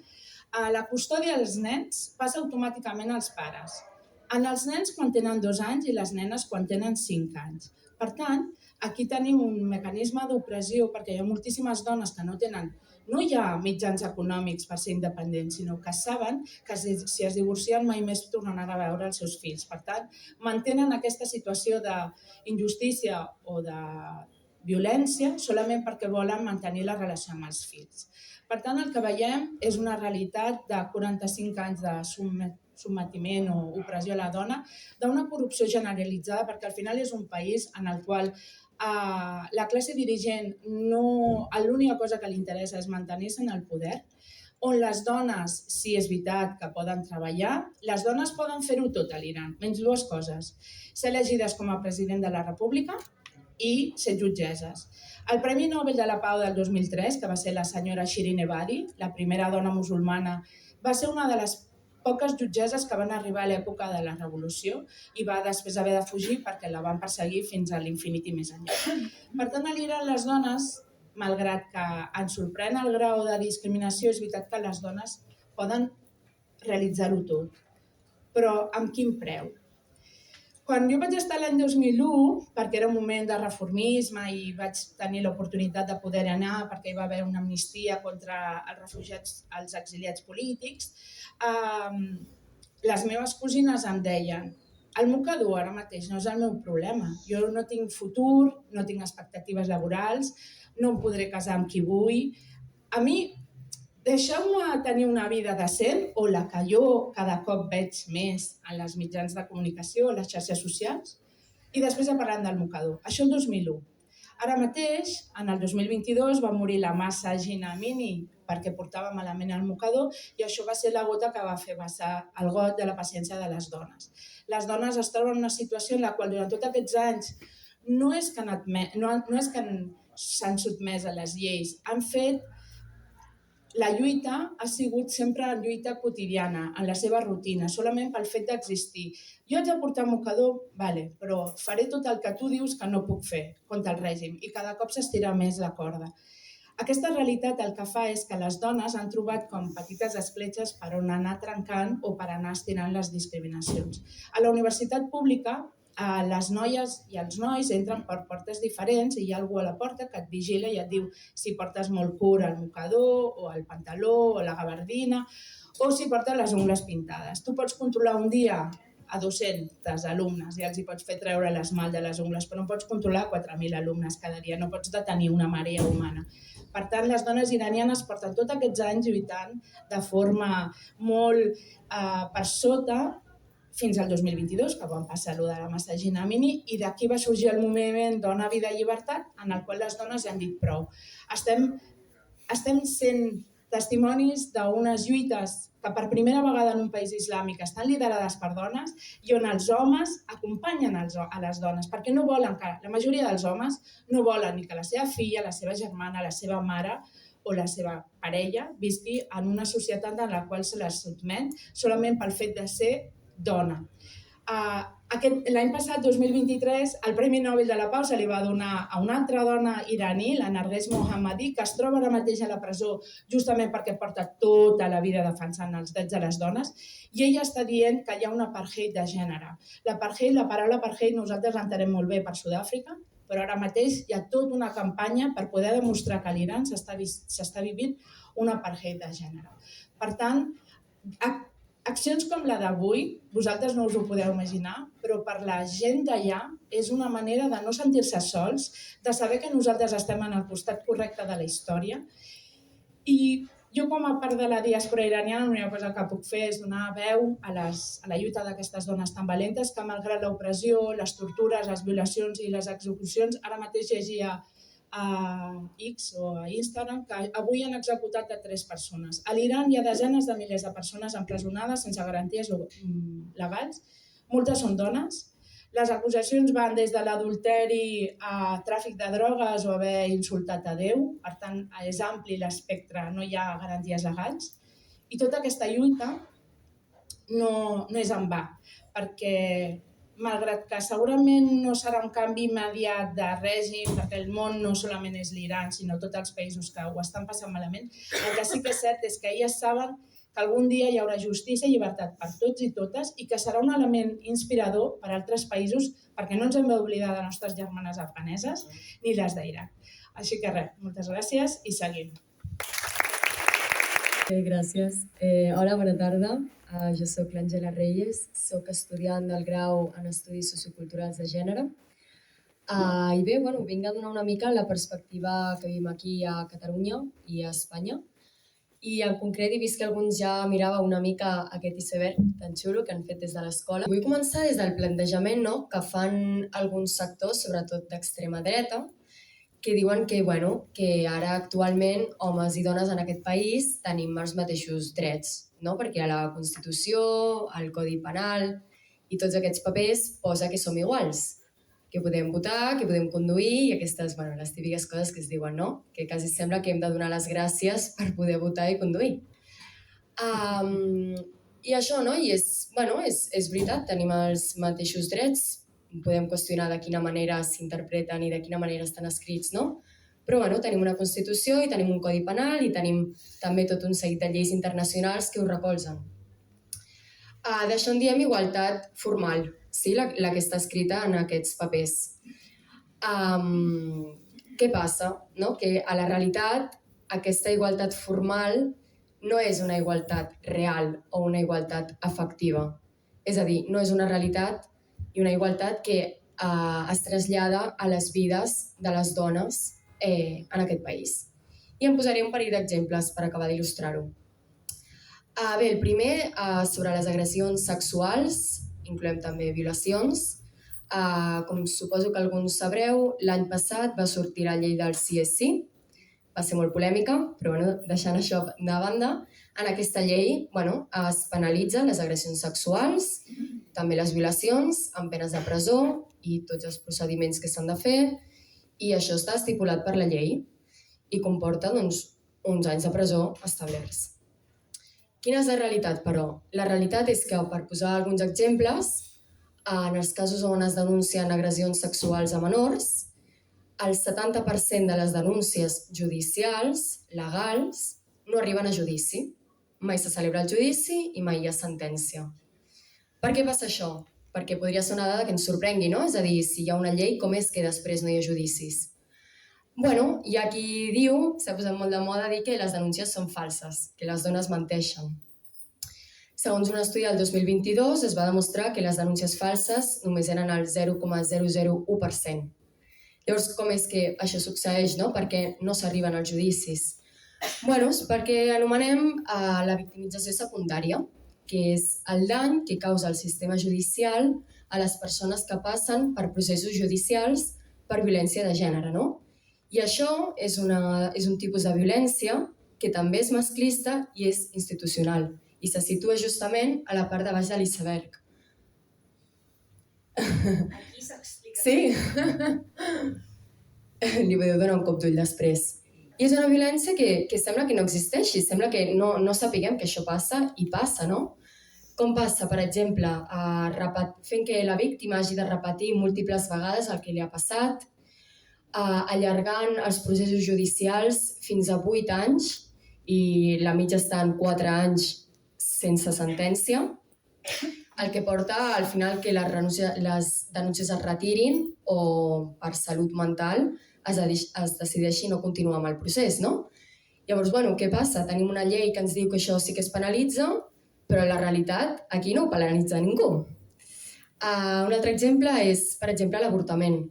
la custòdia dels nens passa automàticament als pares. En els nens quan tenen 2 anys i les nenes quan tenen 5 anys. Per tant, aquí tenim un mecanisme d'opressió perquè hi ha moltíssimes dones que no hi ha mitjans econòmics per ser independents, sinó que saben que si es divorcien mai més tornaran a veure els seus fills. Per tant, mantenen aquesta situació d'injustícia o de violència solament perquè volen mantenir la relació amb els fills. Per tant, el que veiem és una realitat de 45 anys de sotmetiment o opressió a la dona, d'una corrupció generalitzada, perquè al final és un país en el qual la classe dirigent l'única cosa que li interessa és mantenir-se en el poder, on les dones, si és veritat que poden treballar, les dones poden fer-ho tot a l'Iran, menys dues coses: ser elegides com a president de la República i ser jutgesses. El Premi Nobel de la Pau del 2003, que va ser la senyora Shirin Ebadi, la primera dona musulmana, va ser una de les poques jutgesses que van arribar a l'època de la Revolució i va després haver de fugir perquè la van perseguir fins a l'infinit i més enllà. Per tant, a l'Iran les dones, malgrat que ens sorprèn el grau de discriminació, és veritat que les dones poden realitzar-ho tot. Però amb quin preu? Quan jo vaig estar l'any 2001, perquè era un moment de reformisme i vaig tenir l'oportunitat de poder anar perquè hi va haver una amnistia contra els refugiats, els exiliats polítics, les meves cosines em deien: el mocador ara mateix no és el meu problema. Jo no tinc futur, no tinc expectatives laborals, no em podré casar amb qui vull. A mi, deixeu-me tenir una vida decent, o la que jo cada cop veig més en les mitjans de comunicació, a les xarxes socials, i després ja parlant del mocador. Això el 2001. Ara mateix, en el 2022, va morir la Mahsa Amini perquè portava malament el mocador i això va ser la gota que va fer vessar el got de la paciència de les dones. Les dones es troben en una situació en la qual durant tots aquests anys no és que s'han sotmès a les lleis, han fet. La lluita ha sigut sempre lluita quotidiana, en la seva rutina, solament pel fet d'existir. Jo haig de portar mocador, vale, però faré tot el que tu dius que no puc fer contra el règim i cada cop s'estira més la corda. Aquesta realitat el que fa és que les dones han trobat com petites escletxes per on anar trencant o per anar estirant les discriminacions. A la universitat pública, les noies i els nois entren per portes diferents i hi ha algú a la porta que et vigila i et diu si portes molt curt el mocador o el pantaló o la gabardina o si portes les ungles pintades. Tu pots controlar un dia a 200 alumnes i els hi pots fer treure l'esmalt de les ungles, però no pots controlar 4.000 alumnes cada dia, no pots detenir una marea humana. Per tant, les dones iranianes porten tots aquests anys lluitant de forma molt per sota fins al 2022, que van passar allò de la Mahsa Amini, i d'aquí va sorgir el moviment Dona, Vida i Llibertat, en el qual les dones han dit prou. Estem sent testimonis d'unes lluites que per primera vegada en un país islàmic estan liderades per dones i on els homes acompanyen a les dones, perquè no volen que, la majoria dels homes no volen ni que la seva filla, la seva germana, la seva mare o la seva parella visqui en una societat en la qual se les sotmet solament pel fet de ser dona. L'any passat, 2023, el Premi Nobel de la Pau se li va donar a una altra dona iraní, la Narges Mohammadi, que es troba ara mateix a la presó justament perquè porta tota la vida defensant els drets de les dones, i ella està dient que hi ha un apartheid de gènere. La paraula apartheid nosaltres l'entenem molt bé per Sud-àfrica, però ara mateix hi ha tota una campanya per poder demostrar que a l'Iran s'està vivint un apartheid de gènere. Per tant, accions com la d'avui, vosaltres no us ho podeu imaginar, però per la gent d'allà és una manera de no sentir-se sols, de saber que nosaltres estem en el costat correcte de la història. I jo, com a part de la diàspora iraniana, l'única cosa que puc fer és donar veu a la lluita d'aquestes dones tan valentes que, malgrat l'opressió, les tortures, les violacions i les execucions, ara mateix llegia a X o a Instagram que avui han executat a 3 persones. A l'Iran hi ha desenes de milers de persones empresonades sense garanties legals. Moltes són dones. Les acusacions van des de l'adulteri a tràfic de drogues o haver insultat a Déu. Per tant, és ampli l'espectre, no hi ha garanties legals. I tota aquesta lluita no és en va, perquè malgrat que segurament no serà un canvi immediat de règim, perquè el món no solament és l'Iran, sinó tots els països que ho estan passant malament, el que sí que és cert és que elles saben que algun dia hi haurà justícia i llibertat per tots i totes i que serà un element inspirador per a altres països, perquè no ens hem d'oblidar de nostres germanes afganeses ni les d'Iraq. Així que res, moltes gràcies i seguim. Gràcies. Hola, bona tarda. Jo soc l'Àngela Reyes, soc estudiant del grau en Estudis Socioculturals de Gènere. I bé, vinc a donar una mica la perspectiva que vivim aquí a Catalunya i a Espanya. I en concret he vist que alguns ja mirava una mica aquest iceberg tan xulo que han fet des de l'escola. Vull començar des del plantejament, no?, que fan alguns sectors, sobretot d'extrema dreta, que diuen que, que ara actualment homes i dones en aquest país tenim els mateixos drets, no? Perquè a la Constitució, al Codi Penal i tots aquests papers posa que som iguals, que podem votar, que podem conduir i aquestes, les típiques coses que es diuen, no? Que quasi sembla que hem de donar les gràcies per poder votar i conduir. I això, no? I és veritat, tenim els mateixos drets, podem qüestionar de quina manera s'interpreten i de quina manera estan escrits, no? Però tenim una Constitució i tenim un Codi Penal i tenim també tot un seguit de lleis internacionals que ho recolzen. D'això en diem igualtat formal, sí? La que està escrita en aquests papers. Què passa? No? Que a la realitat aquesta igualtat formal no és una igualtat real o una igualtat efectiva. És a dir, no és una realitat i una igualtat que es trasllada a les vides de les dones en aquest país. I em posaré un parell d'exemples per acabar d'il·lustrar-ho. Bé, el primer, sobre les agressions sexuals, incloem també violacions. Com suposo que alguns sabreu, l'any passat va sortir la llei del CSI, va ser molt polèmica, però deixant això de banda, en aquesta llei es penalitzen les agressions sexuals, també les violacions, amb penes de presó i tots els procediments que s'han de fer, i això està estipulat per la llei i comporta uns anys de presó establerts. Quina és la realitat, però? La realitat és que, per posar alguns exemples, en els casos on es denuncien agressions sexuals a menors, el 70% de les denúncies judicials, legals, no arriben a judici. Mai se celebra el judici i mai hi ha sentència. Per què passa això? Perquè podria ser una dada que ens sorprengui, no? És a dir, si hi ha una llei, com és que després no hi ha judicis? Hi ha qui diu, s'ha posat molt de moda dir que les denúncies són falses, que les dones menteixen. Segons un estudi del 2022 es va demostrar que les denúncies falses només eren el 0,001%. Llavors, com és que això succeeix, no? Per què no s'arriben als judicis? És perquè anomenem la victimització secundària, que és el dany que causa el sistema judicial a les persones que passen per processos judicials per violència de gènere, no? I això és un tipus de violència que també és masclista i és institucional i se situa justament a la part de baix de l'iceberg. Aquí s'explica. Sí. Li podeu donar un cop d'ull després. I és una violència que sembla que no existeixi, sembla que no sapiguem que això passa i passa, no? Com passa, per exemple, fent que la víctima hagi de repetir múltiples vegades el que li ha passat, allargant els processos judicials fins a 8 anys i la mitja està en 4 anys sense sentència, el que porta al final que les denúncies es retirin o per salut mental es decideixi no continuar amb el procés, no? Llavors, què passa? Tenim una llei que ens diu que això sí que es penalitza, però la realitat aquí no ho penalitza ningú. Un altre exemple és, per exemple, l'avortament.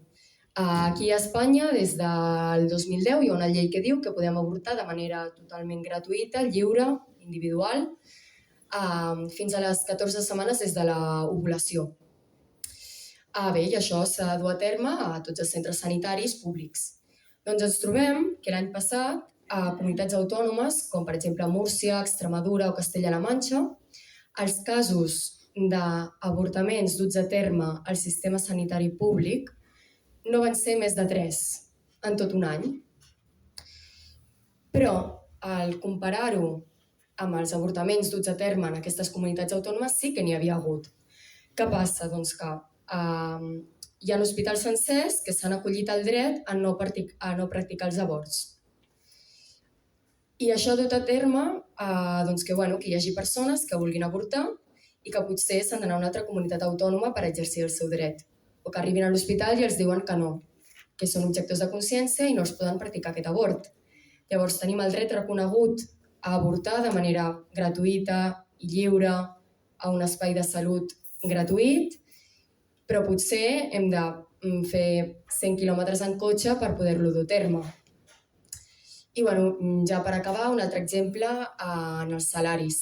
Aquí a Espanya, des del 2010, hi ha una llei que diu que podem avortar de manera totalment gratuïta, lliure, individual, fins a les 14 setmanes des de l'ovulació. Bé, i això s'ha de dur a terme a tots els centres sanitaris públics. Doncs ens trobem que l'any passat a comunitats autònomes, com per exemple Múrcia, Extremadura o Castella-La Manxa, els casos d'avortaments duts a terme al sistema sanitari públic no van ser més de 3 en tot un any. Però, al comparar-ho amb els avortaments duts a terme en aquestes comunitats autònomes, sí que n'hi havia hagut. Què passa? Doncs que hi ha hospitals sencers que s'han acollit al dret a no practicar els avorts. I això dut a terme que hi hagi persones que vulguin avortar i que potser s'han d'anar a una altra comunitat autònoma per exercir el seu dret, o que arribin a l'hospital i els diuen que no, que són objectors de consciència i no els poden practicar aquest abort. Llavors tenim el dret reconegut a avortar de manera gratuïta i lliure a un espai de salut gratuït, però potser hem de fer 100 quilòmetres en cotxe per poder-lo dur a terme. I bueno, ja per acabar, un altre exemple en els salaris.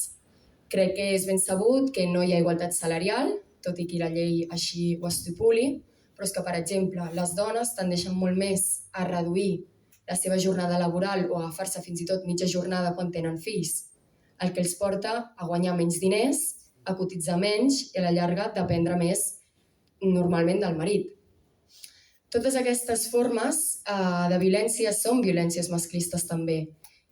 Crec que és ben sabut que no hi ha igualtat salarial, tot i que la llei així ho estipuli, però és que, per exemple, les dones tendeixen molt més a reduir la seva jornada laboral o a agafar-se fins i tot mitja jornada quan tenen fills, el que els porta a guanyar menys diners, a cotitzar menys i a la llarga dependre més normalment del marit. Totes aquestes formes de violència són violències masclistes també.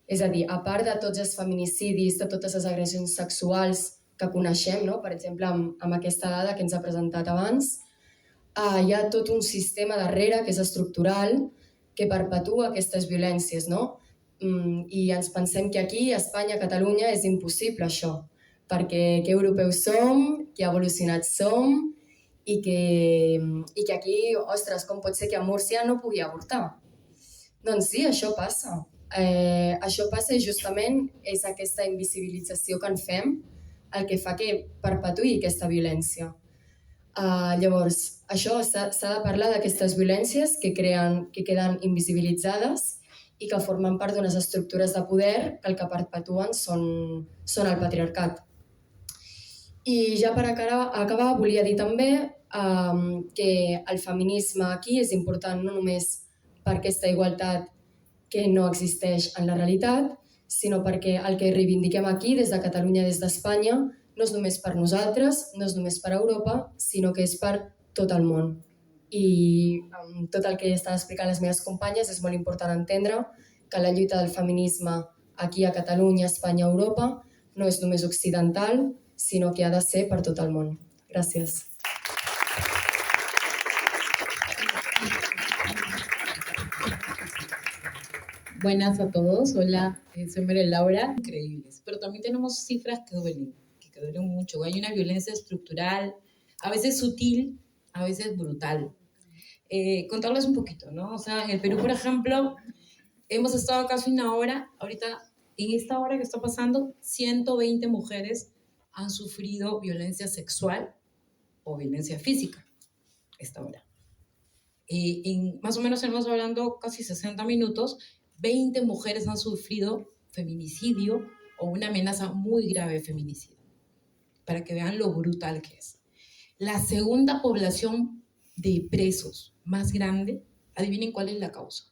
És a dir, a part de tots els feminicidis, de totes les agressions sexuals que coneixem, no? Per exemple, amb aquesta dada que ens ha presentat abans, hi ha tot un sistema darrere que és estructural, que perpetua aquestes violències, no? I ens pensem que aquí, a Espanya, a Catalunya, és impossible això, perquè que europeus som, que evolucionats som, i que aquí, ostres, com pot ser que a Múrcia no pugui avortar? Doncs sí, això passa. Això passa i justament és aquesta invisibilització que en fem el que fa que perpetuï aquesta violència. Llavors, això s'ha de parlar d'aquestes violències que queden invisibilitzades i que formen part d'unes estructures de poder que el que perpetuen són el patriarcat. I ja per acabar volia dir també que el feminisme aquí és important no només per aquesta igualtat que no existeix en la realitat, sinó perquè el que reivindiquem aquí des de Catalunya, des d'Espanya, no és només per nosaltres, no és només per Europa, sinó que és per tot el món. I amb tot el que estan explicant les meves companyes és molt important entendre que la lluita del feminisme aquí a Catalunya, Espanya, Europa, no és només occidental, sinó que ha de ser per tot el món. Gràcies. Buenas a todos, hola, soy María Laura. Increíbles, pero también tenemos cifras que duelen mucho. Hay una violencia estructural, a veces sutil, a veces brutal. Contarles un poquito, ¿no? O sea, en el Perú, por ejemplo, hemos estado casi una hora, ahorita, en esta hora que está pasando, 120 mujeres han sufrido violencia sexual o violencia física, esta hora. Más o menos estamos hablando casi 60 minutos, 20 mujeres han sufrido feminicidio o una amenaza muy grave de feminicidio, para que vean lo brutal que es. La segunda población de presos más grande, adivinen cuál es la causa.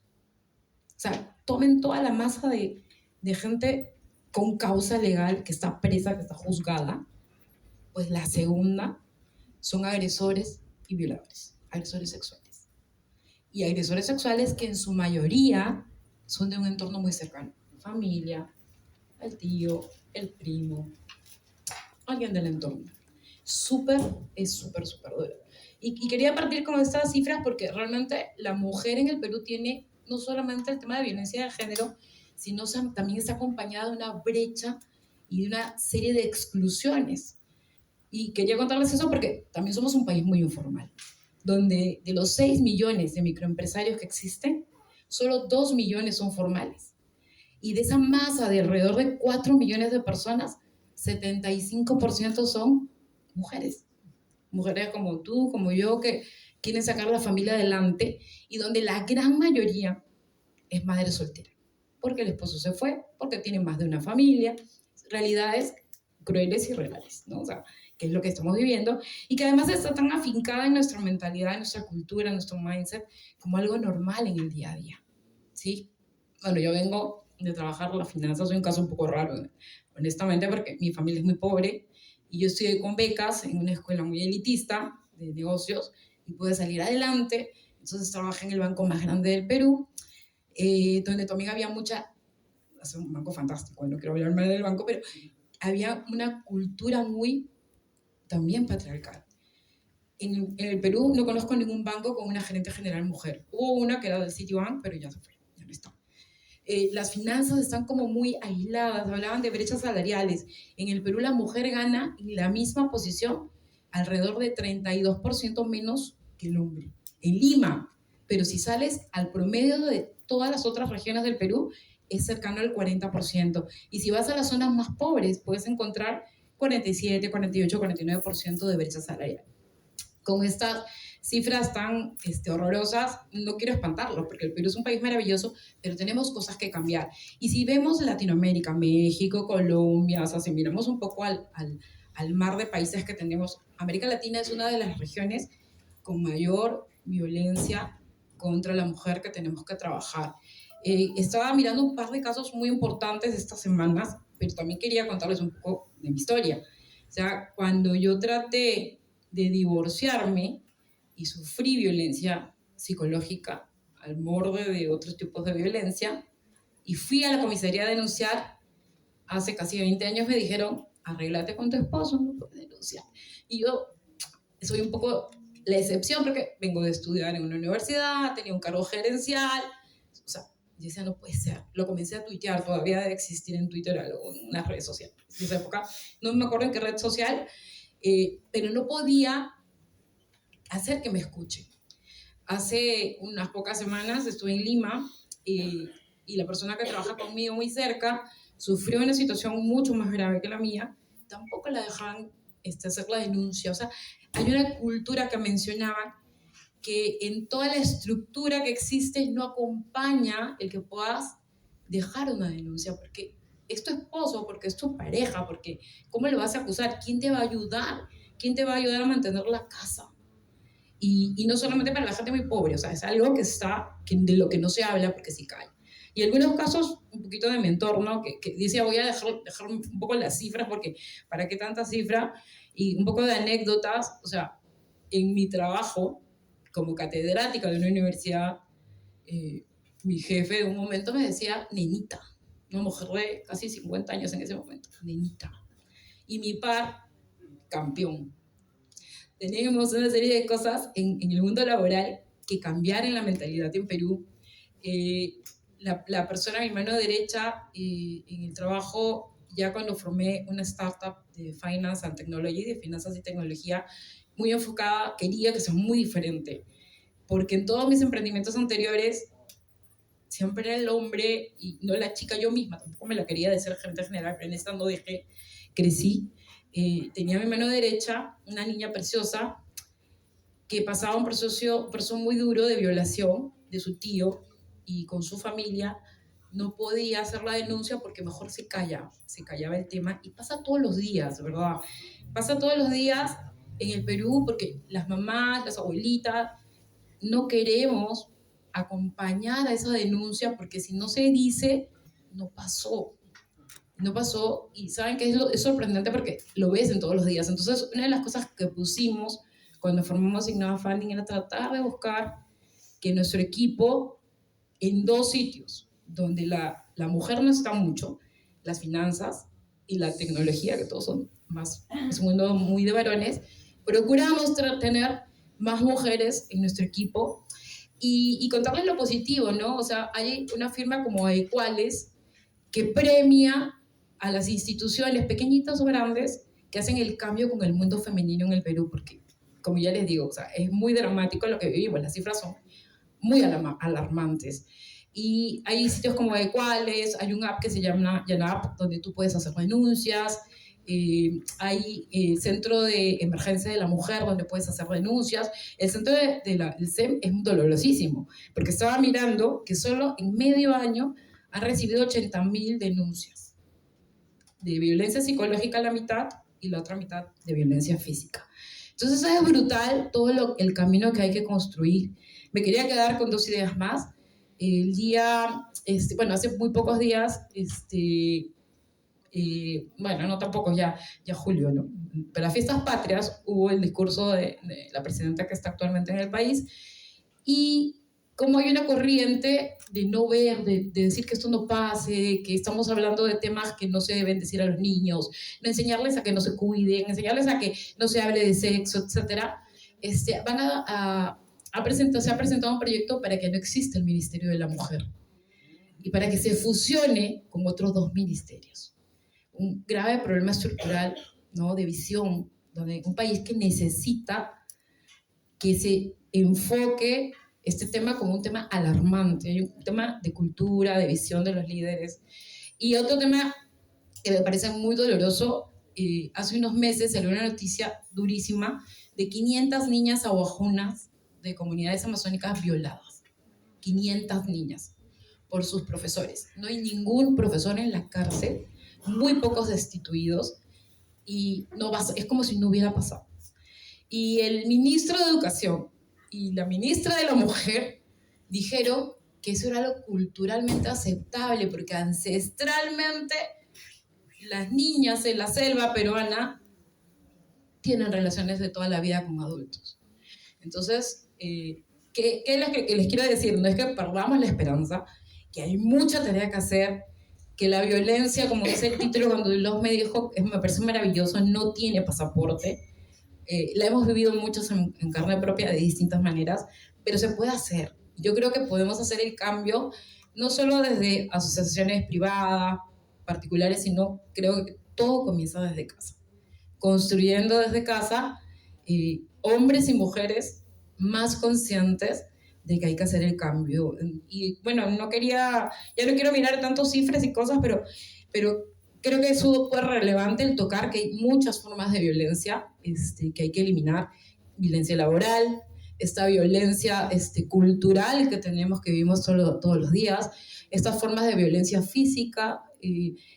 O sea, tomen toda la masa de gente con causa legal que está presa, que está juzgada, pues la segunda son agresores y violadores, agresores sexuales. Y agresores sexuales que en su mayoría son de un entorno muy cercano, familia, el tío, el primo, alguien del entorno. Es súper duro. Y quería partir con estas cifras porque realmente la mujer en el Perú tiene no solamente el tema de violencia de género, sino también está acompañada de una brecha y de una serie de exclusiones. Y quería contarles eso porque también somos un país muy informal, donde de los 6 millones de microempresarios que existen, solo 2 millones son formales. Y de esa masa de alrededor de 4 millones de personas, 75% son mujeres. Mujeres como tú, como yo, que quieren sacar la familia adelante y donde la gran mayoría es madre soltera. Porque el esposo se fue, porque tiene más de una familia. Realidades crueles y reales, ¿no? O sea, que es lo que estamos viviendo y que además está tan afincada en nuestra mentalidad, en nuestra cultura, en nuestro mindset, como algo normal en el día a día, ¿sí? Bueno, yo vengo de trabajar las finanzas, soy un caso un poco raro, honestamente, porque mi familia es muy pobre y yo estudié con becas en una escuela muy elitista de negocios y pude salir adelante. Entonces trabajé en el banco más grande del Perú, donde también había es un banco fantástico, no quiero hablar mal del banco, pero había una cultura muy también patriarcal. En el Perú no conozco ningún banco con una gerente general mujer. Hubo una que era del Citibank, pero ya se fue, ya no está. Las finanzas están como muy aisladas, hablaban de brechas salariales. En el Perú la mujer gana en la misma posición alrededor de 32% menos que el hombre. En Lima, pero si sales al promedio de todas las otras regiones del Perú, es cercano al 40%. Y si vas a las zonas más pobres, puedes encontrar 47, 48, 49% de brecha salarial. Con estas cifras tan horrorosas, no quiero espantarlos, porque el Perú es un país maravilloso, pero tenemos cosas que cambiar. Y si vemos Latinoamérica, México, Colombia, o sea, si miramos un poco al mar de países que tenemos, América Latina es una de las regiones con mayor violencia contra la mujer que tenemos que trabajar. Estaba mirando un par de casos muy importantes estas semanas, pero también quería contarles un poco de mi historia. O sea, cuando yo traté de divorciarme y sufrí violencia psicológica al borde de otros tipos de violencia, y fui a la comisaría a denunciar, hace casi 20 años me dijeron, arréglate con tu esposo, no puedes denunciar. Y yo soy un poco la excepción porque vengo de estudiar en una universidad, tenía un cargo gerencial, o sea, yo decía, no puede ser. Lo comencé a tuitear, todavía debe existir en Twitter o en una red social. En esa época, no me acuerdo en qué red social, pero no podía hacer que me escuchen. Hace unas pocas semanas estuve en Lima y la persona que trabaja conmigo muy cerca sufrió una situación mucho más grave que la mía, tampoco la dejaban hacer la denuncia. O sea, hay una cultura que mencionaban que en toda la estructura que existe no acompaña el que puedas dejar una denuncia, porque es tu esposo, porque es tu pareja, porque ¿cómo le vas a acusar? ¿Quién te va a ayudar? ¿Quién te va a ayudar a mantener la casa? Y no solamente para la gente muy pobre, o sea, es algo de lo que no se habla porque sí cae. Y algunos casos, un poquito de mi entorno, que dice, voy a dejar un poco las cifras, porque ¿para qué tanta cifra? Y un poco de anécdotas, o sea, en mi trabajo, como catedrática de una universidad, mi jefe de un momento me decía, nenita, una mujer de casi 50 años en ese momento, nenita. Y mi par, campeón. Teníamos una serie de cosas en el mundo laboral que cambiar en la mentalidad en Perú. La persona, mi mano derecha, en el trabajo, ya cuando formé una startup de Finance and Technology, de finanzas y tecnología, muy enfocada, quería que sea muy diferente, porque en todos mis emprendimientos anteriores siempre era el hombre y no la chica. Yo misma tampoco me la quería de ser gerente general, pero en esta no dejé, crecí. Tenía a mi mano derecha una niña preciosa que pasaba un proceso muy duro de violación de su tío, y con su familia no podía hacer la denuncia porque mejor se callaba el tema. Y pasa todos los días, ¿verdad? Pasa todos los días en el Perú porque las mamás, las abuelitas, no queremos acompañar a esa denuncia porque si no se dice, no pasó. No pasó, y saben que es sorprendente porque lo ves en todos los días. Entonces, una de las cosas que pusimos cuando formamos Innova Funding era tratar de buscar que nuestro equipo, en 2 sitios donde la mujer no está mucho, las finanzas y la tecnología, que todos son más, es un mundo muy de varones, procuramos tener más mujeres en nuestro equipo y contarles lo positivo, ¿no? O sea, hay una firma como Equales que premia a las instituciones pequeñitas o grandes que hacen el cambio con el mundo femenino en el Perú, porque, como ya les digo, o sea, es muy dramático lo que vivimos, las cifras son muy alarmantes. Y hay sitios como Equales, hay un app que se llama Yanap, donde tú puedes hacer denuncias, hay el Centro de Emergencia de la Mujer, donde puedes hacer denuncias. El centro del SEM es dolorosísimo, porque estaba mirando que solo en medio año han recibido 80.000 denuncias de violencia psicológica, la mitad, y la otra mitad de violencia física. Entonces es brutal todo el camino que hay que construir. Me quería quedar con 2 ideas más. Hace muy pocos días, no tampoco, ya julio, ¿no? Pero las fiestas patrias hubo el discurso de la presidenta que está actualmente en el país, y como hay una corriente de no ver, de decir que esto no pase, que estamos hablando de temas que no se deben decir a los niños, no enseñarles a que no se cuiden, enseñarles a que no se hable de sexo, etcétera, se ha presentado un proyecto para que no exista el Ministerio de la Mujer y para que se fusione con otros 2 ministerios. Un grave problema estructural, ¿no?, de visión, donde un país que necesita que se enfoque este tema como un tema alarmante. Hay un tema de cultura, de visión de los líderes. Y otro tema que me parece muy doloroso, hace unos meses salió una noticia durísima de 500 niñas aguajunas de comunidades amazónicas violadas. 500 niñas por sus profesores. No hay ningún profesor en la cárcel, muy pocos destituidos, y no pasa, es como si no hubiera pasado. Y el ministro de Educación y la ministra de la Mujer dijeron que eso era algo culturalmente aceptable, porque ancestralmente las niñas en la selva peruana tienen relaciones de toda la vida con adultos. Entonces, ¿qué es lo que les quiero decir? No es que perdamos la esperanza, que hay mucha tarea que hacer, que la violencia, como dice el título, cuando Dios me dijo, me parece maravilloso, no tiene pasaporte. La hemos vivido muchos en carne propia de distintas maneras, pero se puede hacer. Yo creo que podemos hacer el cambio, no solo desde asociaciones privadas, particulares, sino creo que todo comienza desde casa. Construyendo desde casa hombres y mujeres más conscientes de que hay que hacer el cambio. Y bueno, ya no quiero mirar tantos cifras y cosas, pero creo que es súper relevante el tocar que hay muchas formas de violencia que hay que eliminar. Violencia laboral, esta violencia cultural que tenemos, que vivimos todos los días, estas formas de violencia física,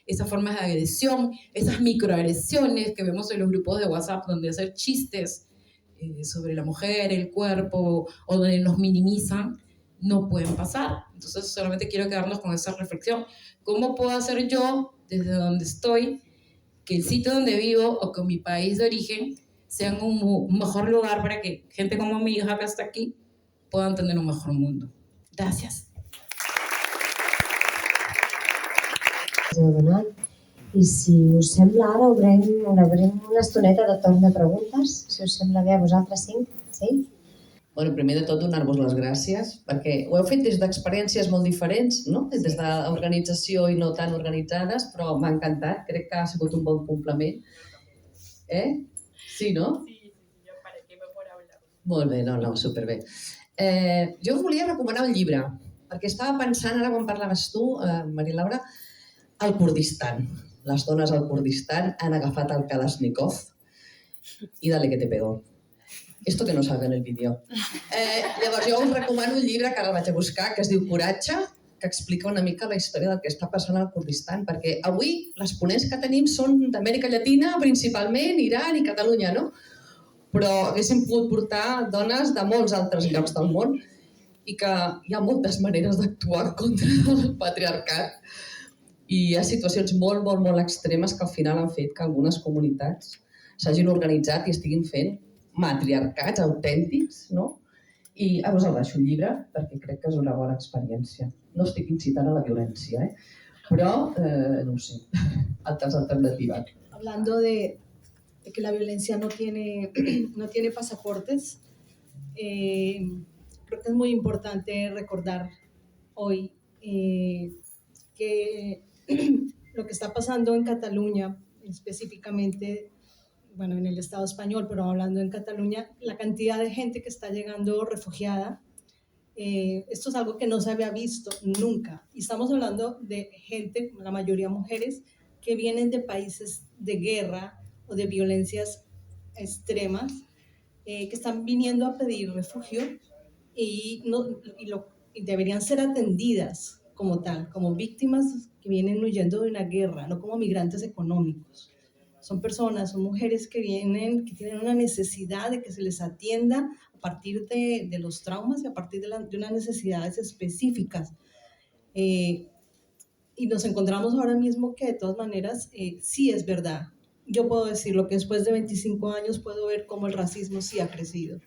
estas formas de agresión, esas microagresiones que vemos en los grupos de WhatsApp, donde hacer chistes sobre la mujer, el cuerpo, o donde nos minimizan, no pueden pasar. Entonces solamente quiero quedarnos con esa reflexión. ¿Cómo puedo hacer yo, desde donde estoy, que el sitio donde vivo o que mi país de origen sean un mejor lugar para que gente como mi hija que está aquí puedan tener un mejor mundo? Gracias. I si us sembla, ara obrim una estoneta de torn de preguntes, si us sembla bé a vosaltres 5, sí? Bueno, primer de tot, donar-vos les gràcies, perquè ho heu fet des d'experiències molt diferents, no? Des d'organització i no tan organitzades, però m'ha encantat, crec que ha sigut un bon complement. Sí, no? Sí, yo para qué mejor hablar. Molt bé, no, superbé. Jo us volia recomanar un llibre, perquè estava pensant, ara quan parlaves tu, Maria Laura, al Kurdistan. Les dones al Kurdistan han agafat el Kalashnikov i dale que te pegó. Esto que no salga en el vídeo. Llavors, jo us recomano un llibre que ara el vaig a buscar, que es diu Coratge, que explica una mica la història del que està passant al Kurdistan, perquè avui les ponents que tenim són d'Amèrica Llatina, principalment, Iran i Catalunya, no? Però haguéssim pogut portar dones de molts altres llocs del món i que hi ha moltes maneres d'actuar contra el patriarcat. I hi ha situacions molt, molt, molt extremes que al final han fet que algunes comunitats s'hagin organitzat i estiguin fent matriarcats autèntics, no? I ara us el deixo el llibre perquè crec que és una bona experiència. No estic incitant a la violència, però, no ho sé, altres alternatives. Hablando de que la violencia no tiene pasaportes, creo que es muy importante recordar hoy que lo que está pasando en Cataluña, específicamente, bueno, en el Estado español, pero hablando en Cataluña, la cantidad de gente que está llegando refugiada, esto es algo que no se había visto nunca. Y estamos hablando de gente, la mayoría mujeres, que vienen de países de guerra o de violencias extremas, que están viniendo a pedir refugio y deberían ser atendidas como tal, como víctimas que vienen huyendo de una guerra, no como migrantes económicos. Son personas, son mujeres que vienen, que tienen una necesidad de que se les atienda a partir de los traumas y a partir de unas necesidades específicas. Y nos encontramos ahora mismo que de todas maneras sí es verdad. Yo puedo decirlo que después de 25 años puedo ver cómo el racismo sí ha crecido.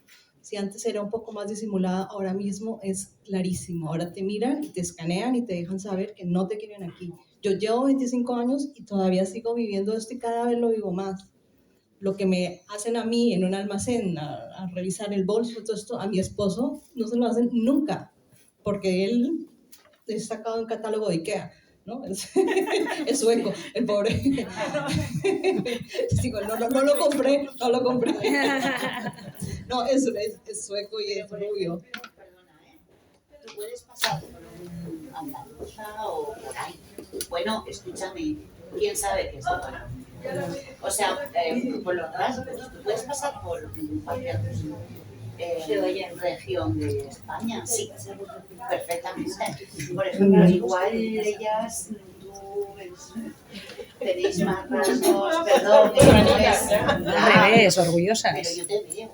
Si antes era un poco más disimulada, ahora mismo es clarísimo. Ahora te miran y te escanean y te dejan saber que no te quieren aquí. Yo llevo 25 años y todavía sigo viviendo esto y cada vez lo vivo más. Lo que me hacen a mí en un almacén, a revisar el bolso, todo esto, a mi esposo no se lo hacen nunca, porque él es sacado en catálogo de Ikea, ¿no? Es sueco, el pobre. Digo, no lo compré. No, es sueco y es rubio. Perdona, ¿tú puedes pasar por un andaluza o por ahí? Bueno, escúchame, ¿quién sabe qué es bueno? O sea, por los rasgos, tú puedes pasar por cualquier cosa. región de España. Sí, perfectamente. Por eso, claro, igual ellas, tenéis más rasgos, perdón, Al revés, orgullosas. pero yo te veo.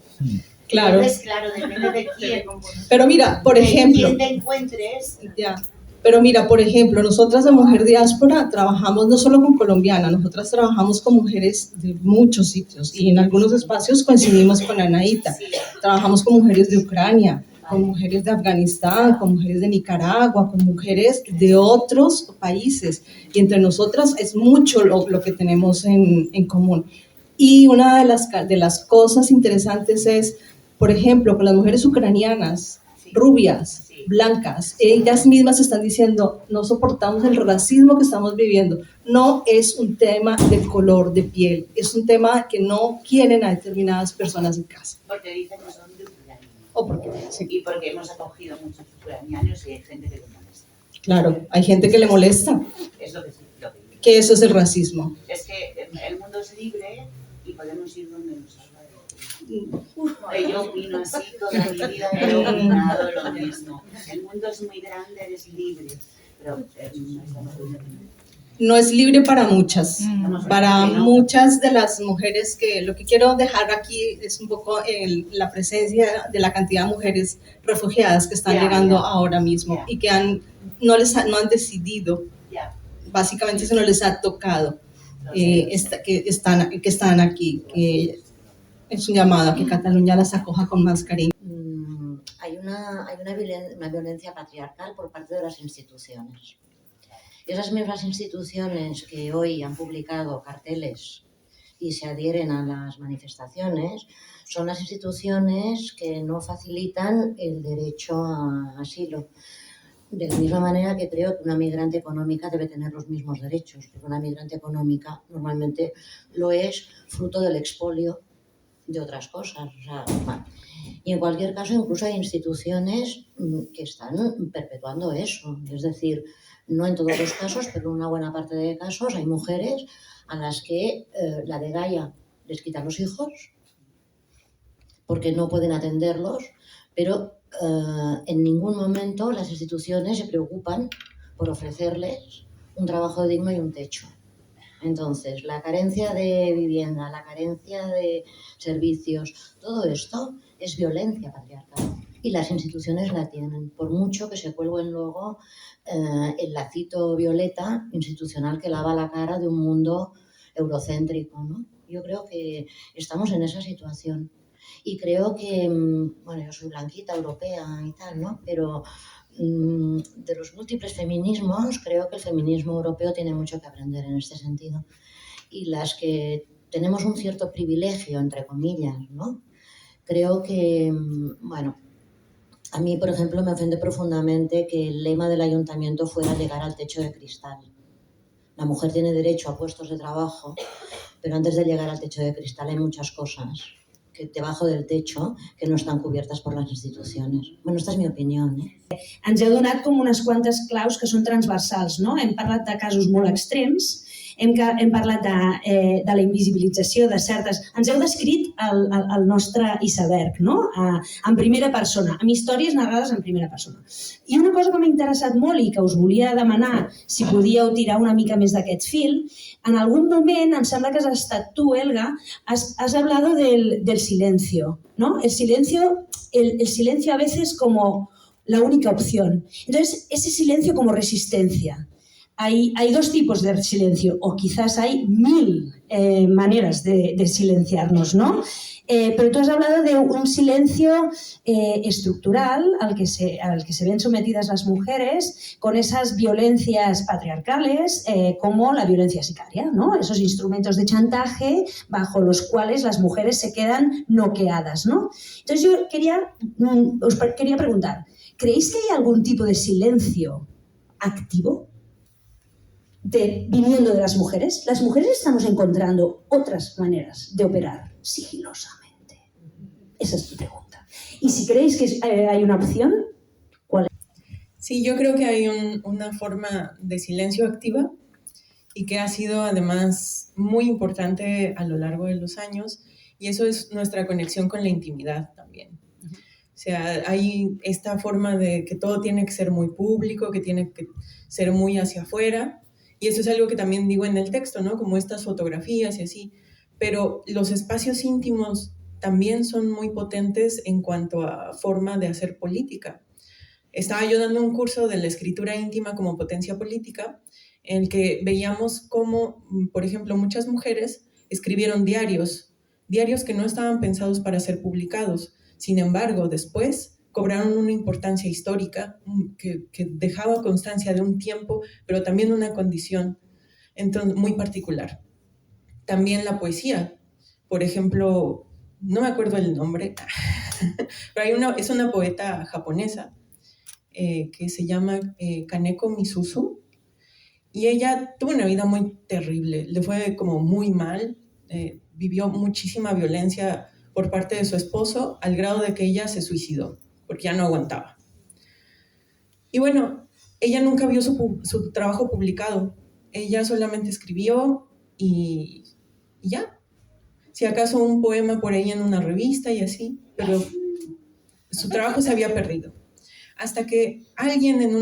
Claro. Entonces, claro, depende de quién. Pero mira, por ejemplo, Quién te encuentres. ya. Pero mira, por ejemplo, nosotras de Mujer Diáspora trabajamos no solo con colombianas, nosotras trabajamos con mujeres de muchos sitios y en algunos espacios coincidimos con Anaíta. Sí. Trabajamos con mujeres de Ucrania, con mujeres de Afganistán, con mujeres de Nicaragua, con mujeres de otros países. Y entre nosotras es mucho lo que tenemos en común. Y una de las cosas interesantes es, por ejemplo, con las mujeres ucranianas, rubias, blancas, ellas mismas están diciendo, no soportamos el racismo que estamos viviendo. No es un tema de color de piel, es un tema que no quieren a determinadas personas en casa. Porque dicen que son de Ucrania. O porque, sí. Y porque hemos acogido muchos ucranianos y hay gente que les molesta. Claro, hay gente que le molesta, Es lo que sí, lo que digo. que eso es el racismo. Es que el mundo es libre y podemos ir donde nos haga. Yo opino así, toda mi vida he opinado lo mismo. El mundo es muy grande, eres libre, pero No es libre para muchas, para muchas de las mujeres que lo que quiero dejar aquí es un poco la presencia de la cantidad de mujeres refugiadas que están llegando ahora mismo y que no han decidido, básicamente eso no les ha tocado, que están aquí, que es un llamado a que Cataluña las acoja con más cariño. Hay una violencia patriarcal por parte de las instituciones. Esas mismas instituciones que hoy han publicado carteles y se adhieren a las manifestaciones son las instituciones que no facilitan el derecho a asilo. De la misma manera que creo que una migrante económica debe tener los mismos derechos, porque una migrante económica normalmente lo es fruto del expolio de otras cosas. O sea, bueno. Y en cualquier caso, incluso hay instituciones que están perpetuando eso. Es decir, no en todos los casos, pero en una buena parte de casos hay mujeres a las que la degaya les quita los hijos porque no pueden atenderlos, pero en ningún momento las instituciones se preocupan por ofrecerles un trabajo digno y un techo. Entonces, la carencia de vivienda, la carencia de servicios, todo esto es violencia patriarcal y las instituciones la tienen, por mucho que se cuelguen luego el lacito violeta institucional que lava la cara de un mundo eurocéntrico, ¿no? Yo creo que estamos en esa situación y creo que, bueno, yo soy blanquita, europea y tal, ¿no? Pero de los múltiples feminismos, creo que el feminismo europeo tiene mucho que aprender en este sentido. Y las que tenemos un cierto privilegio, entre comillas, ¿no? Creo que, bueno, a mí, por ejemplo, me ofende profundamente que el lema del ayuntamiento fuera llegar al techo de cristal. La mujer tiene derecho a puestos de trabajo, pero antes de llegar al techo de cristal hay muchas cosas que debajo del techo que no estan cubiertes per les institucions. Bueno, esta és mi opinió. Ens heu donat com unes quantes claus que són transversals, no? Hem parlat de casos molt extrems, hem parlat de la invisibilització de certes... Ens heu descrit el nostre iceberg, no? En primera persona, amb històries narrades en primera persona. I una cosa que m'ha interessat molt i que us volia demanar si podíeu tirar una mica més d'aquest fil, en algun moment, em sembla que has estat tu, Elga, has hablado del silencio, ¿no? El silencio a veces como la única opción. Entonces, ese silencio como resistencia. Hay dos tipos de silencio, o quizás hay 1000 maneras de silenciarnos, ¿no? Pero tú has hablado de un silencio estructural al que se ven sometidas las mujeres con esas violencias patriarcales como la violencia sicaria, ¿no? Esos instrumentos de chantaje bajo los cuales las mujeres se quedan noqueadas, ¿no? Entonces yo os quería preguntar, ¿creéis que hay algún tipo de silencio activo viniendo de las mujeres? Las mujeres estamos encontrando otras maneras de operar sigilosamente. Esa es tu pregunta. Y si creéis que hay una opción, ¿cuál es? Sí, yo creo que hay una forma de silencio activa y que ha sido además muy importante a lo largo de los años, y eso es nuestra conexión con la intimidad también. O sea, hay esta forma de que todo tiene que ser muy público, que tiene que ser muy hacia afuera, y eso es algo que también digo en el texto, ¿no? Como estas fotografías y así, pero los espacios íntimos también son muy potentes en cuanto a forma de hacer política. Estaba yo dando un curso de la escritura íntima como potencia política, en el que veíamos cómo, por ejemplo, muchas mujeres escribieron diarios que no estaban pensados para ser publicados. Sin embargo, después cobraron una importancia histórica que dejaba constancia de un tiempo, pero también una condición muy particular. También la poesía. Por ejemplo, no me acuerdo el nombre, pero es una poeta japonesa que se llama Kaneko Misuzu, y ella tuvo una vida muy terrible, le fue como muy mal, vivió muchísima violencia por parte de su esposo, al grado de que ella se suicidó, porque ya no aguantaba. Y bueno, ella nunca vio su trabajo publicado, ella solamente escribió y ya. Si acaso un poema por ahí en una revista y así, pero su trabajo se había perdido. Hasta que alguien,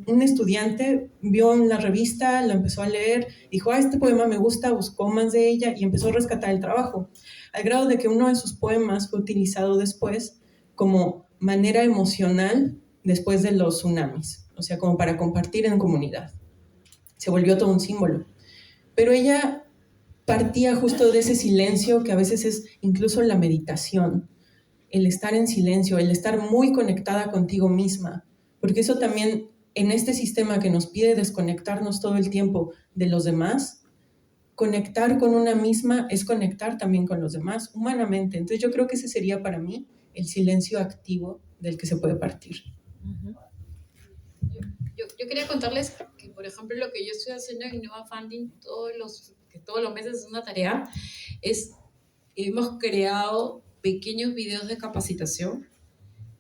un estudiante, vio en la revista, lo empezó a leer, dijo, este poema me gusta, buscó más de ella y empezó a rescatar el trabajo, al grado de que uno de sus poemas fue utilizado después como manera emocional después de los tsunamis, o sea, como para compartir en comunidad. Se volvió todo un símbolo. Pero ella partía justo de ese silencio que a veces es incluso la meditación, el estar en silencio, el estar muy conectada contigo misma, porque eso también en este sistema que nos pide desconectarnos todo el tiempo de los demás, conectar con una misma es conectar también con los demás humanamente. Entonces yo creo que ese sería para mí el silencio activo del que se puede partir. Yo quería contarles que, por ejemplo, lo que yo estoy haciendo en Innova Funding todos los meses es una tarea, hemos creado pequeños videos de capacitación,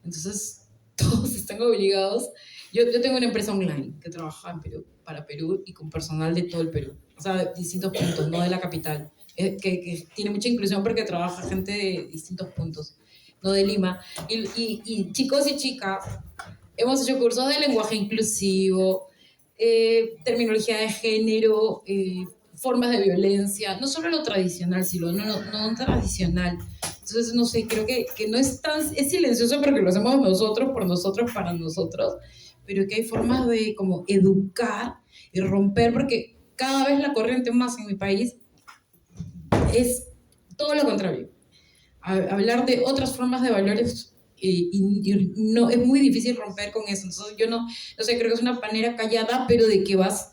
entonces todos están obligados. Yo tengo una empresa online que trabaja en Perú, para Perú y con personal de todo el Perú, o sea, de distintos puntos, no de la capital, que tiene mucha inclusión porque trabaja gente de distintos puntos, no de Lima, y chicos y chicas, hemos hecho cursos de lenguaje inclusivo, terminología de género, formas de violencia, no solo lo tradicional, sino no tradicional. Entonces, no sé, creo que no es silencioso porque lo hacemos nosotros, por nosotros, para nosotros, pero que hay formas de como educar y romper, porque cada vez la corriente más en mi país es todo lo contrario. Hablar de otras formas de valores y no, es muy difícil romper con eso. Entonces, yo no sé, creo que es una manera callada, pero de que vas,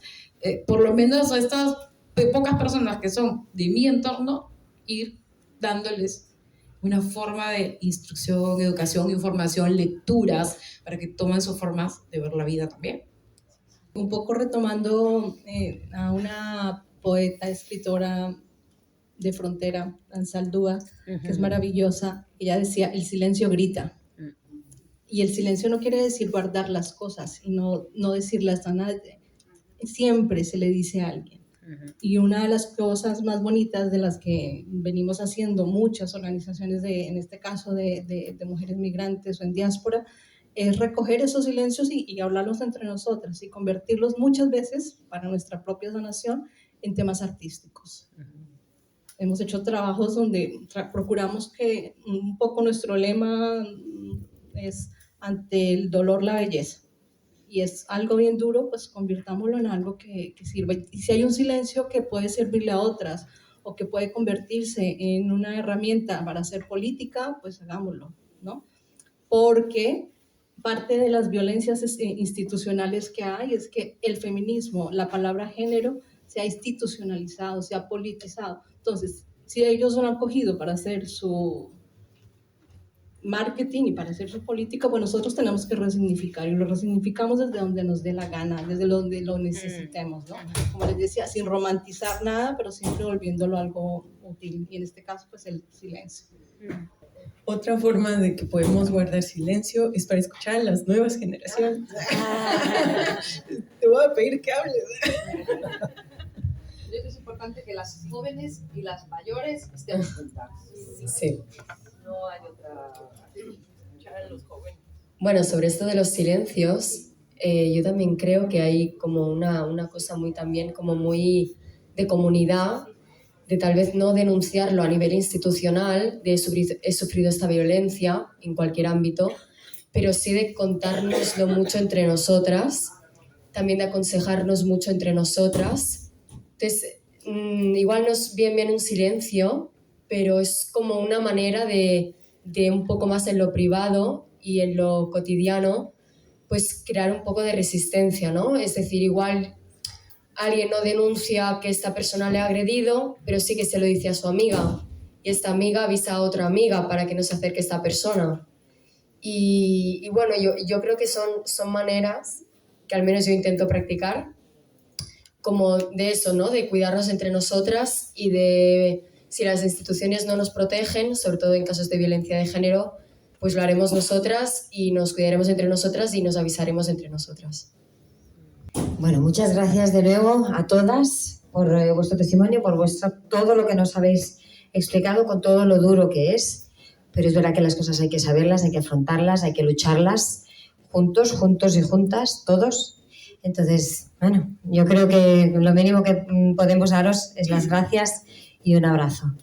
por lo menos a estas pocas personas que son de mi entorno, ir dándoles una forma de instrucción, educación, información, lecturas, para que tomen sus formas de ver la vida también. Un poco retomando a una poeta, escritora de frontera, Ansaldúa, que es maravillosa, ella decía, el silencio grita. Y el silencio no quiere decir guardar las cosas y no decirlas a nadie. Siempre se le dice a alguien. Y una de las cosas más bonitas de las que venimos haciendo muchas organizaciones, en este caso de mujeres migrantes o en diáspora, es recoger esos silencios y hablarlos entre nosotras y convertirlos muchas veces, para nuestra propia sanación, en temas artísticos. Hemos hecho trabajos donde procuramos que un poco nuestro lema es ante el dolor la belleza. Y es algo bien duro, pues convirtámoslo en algo que sirva. Y si hay un silencio que puede servirle a otras o que puede convertirse en una herramienta para hacer política, pues hagámoslo, ¿no? Porque parte de las violencias institucionales que hay es que el feminismo, la palabra género, se ha institucionalizado, se ha politizado. Entonces, si ellos lo han cogido para hacer su marketing y para hacer su política, pues nosotros tenemos que resignificar, y lo resignificamos desde donde nos dé la gana, desde donde lo necesitemos, ¿no? Como les decía, sin romantizar nada, pero siempre volviéndolo algo útil, y en este caso, pues el silencio. Otra forma de que podemos guardar silencio es para escuchar a las nuevas generaciones. Te voy a pedir que hables. Yo creo que es importante que las jóvenes y las mayores estemos juntas. Sí. No hay otra. a los jóvenes. Bueno, sobre esto de los silencios, yo también creo que hay como una cosa muy también como muy de comunidad, de tal vez no denunciarlo a nivel institucional, de he sufrido esta violencia en cualquier ámbito, pero sí de contárnoslo mucho entre nosotras, también de aconsejarnos mucho entre nosotras. Entonces, igual no es bien un silencio, pero es como una manera de un poco más en lo privado y en lo cotidiano, pues crear un poco de resistencia, ¿no? Es decir, igual alguien no denuncia que esta persona le ha agredido, pero sí que se lo dice a su amiga. Y esta amiga avisa a otra amiga para que no se acerque esta persona. Y bueno, yo creo que son maneras que al menos yo intento practicar, como de eso, ¿no? De cuidarnos entre nosotras y de, si las instituciones no nos protegen, sobre todo en casos de violencia de género, pues lo haremos nosotras y nos cuidaremos entre nosotras y nos avisaremos entre nosotras. Bueno, muchas gracias de nuevo a todas por vuestro testimonio, por todo lo que nos habéis explicado, con todo lo duro que es. Pero es verdad que las cosas hay que saberlas, hay que afrontarlas, hay que lucharlas juntos y juntas, todos. Entonces, bueno, yo creo que lo mínimo que podemos daros es las gracias y un abrazo.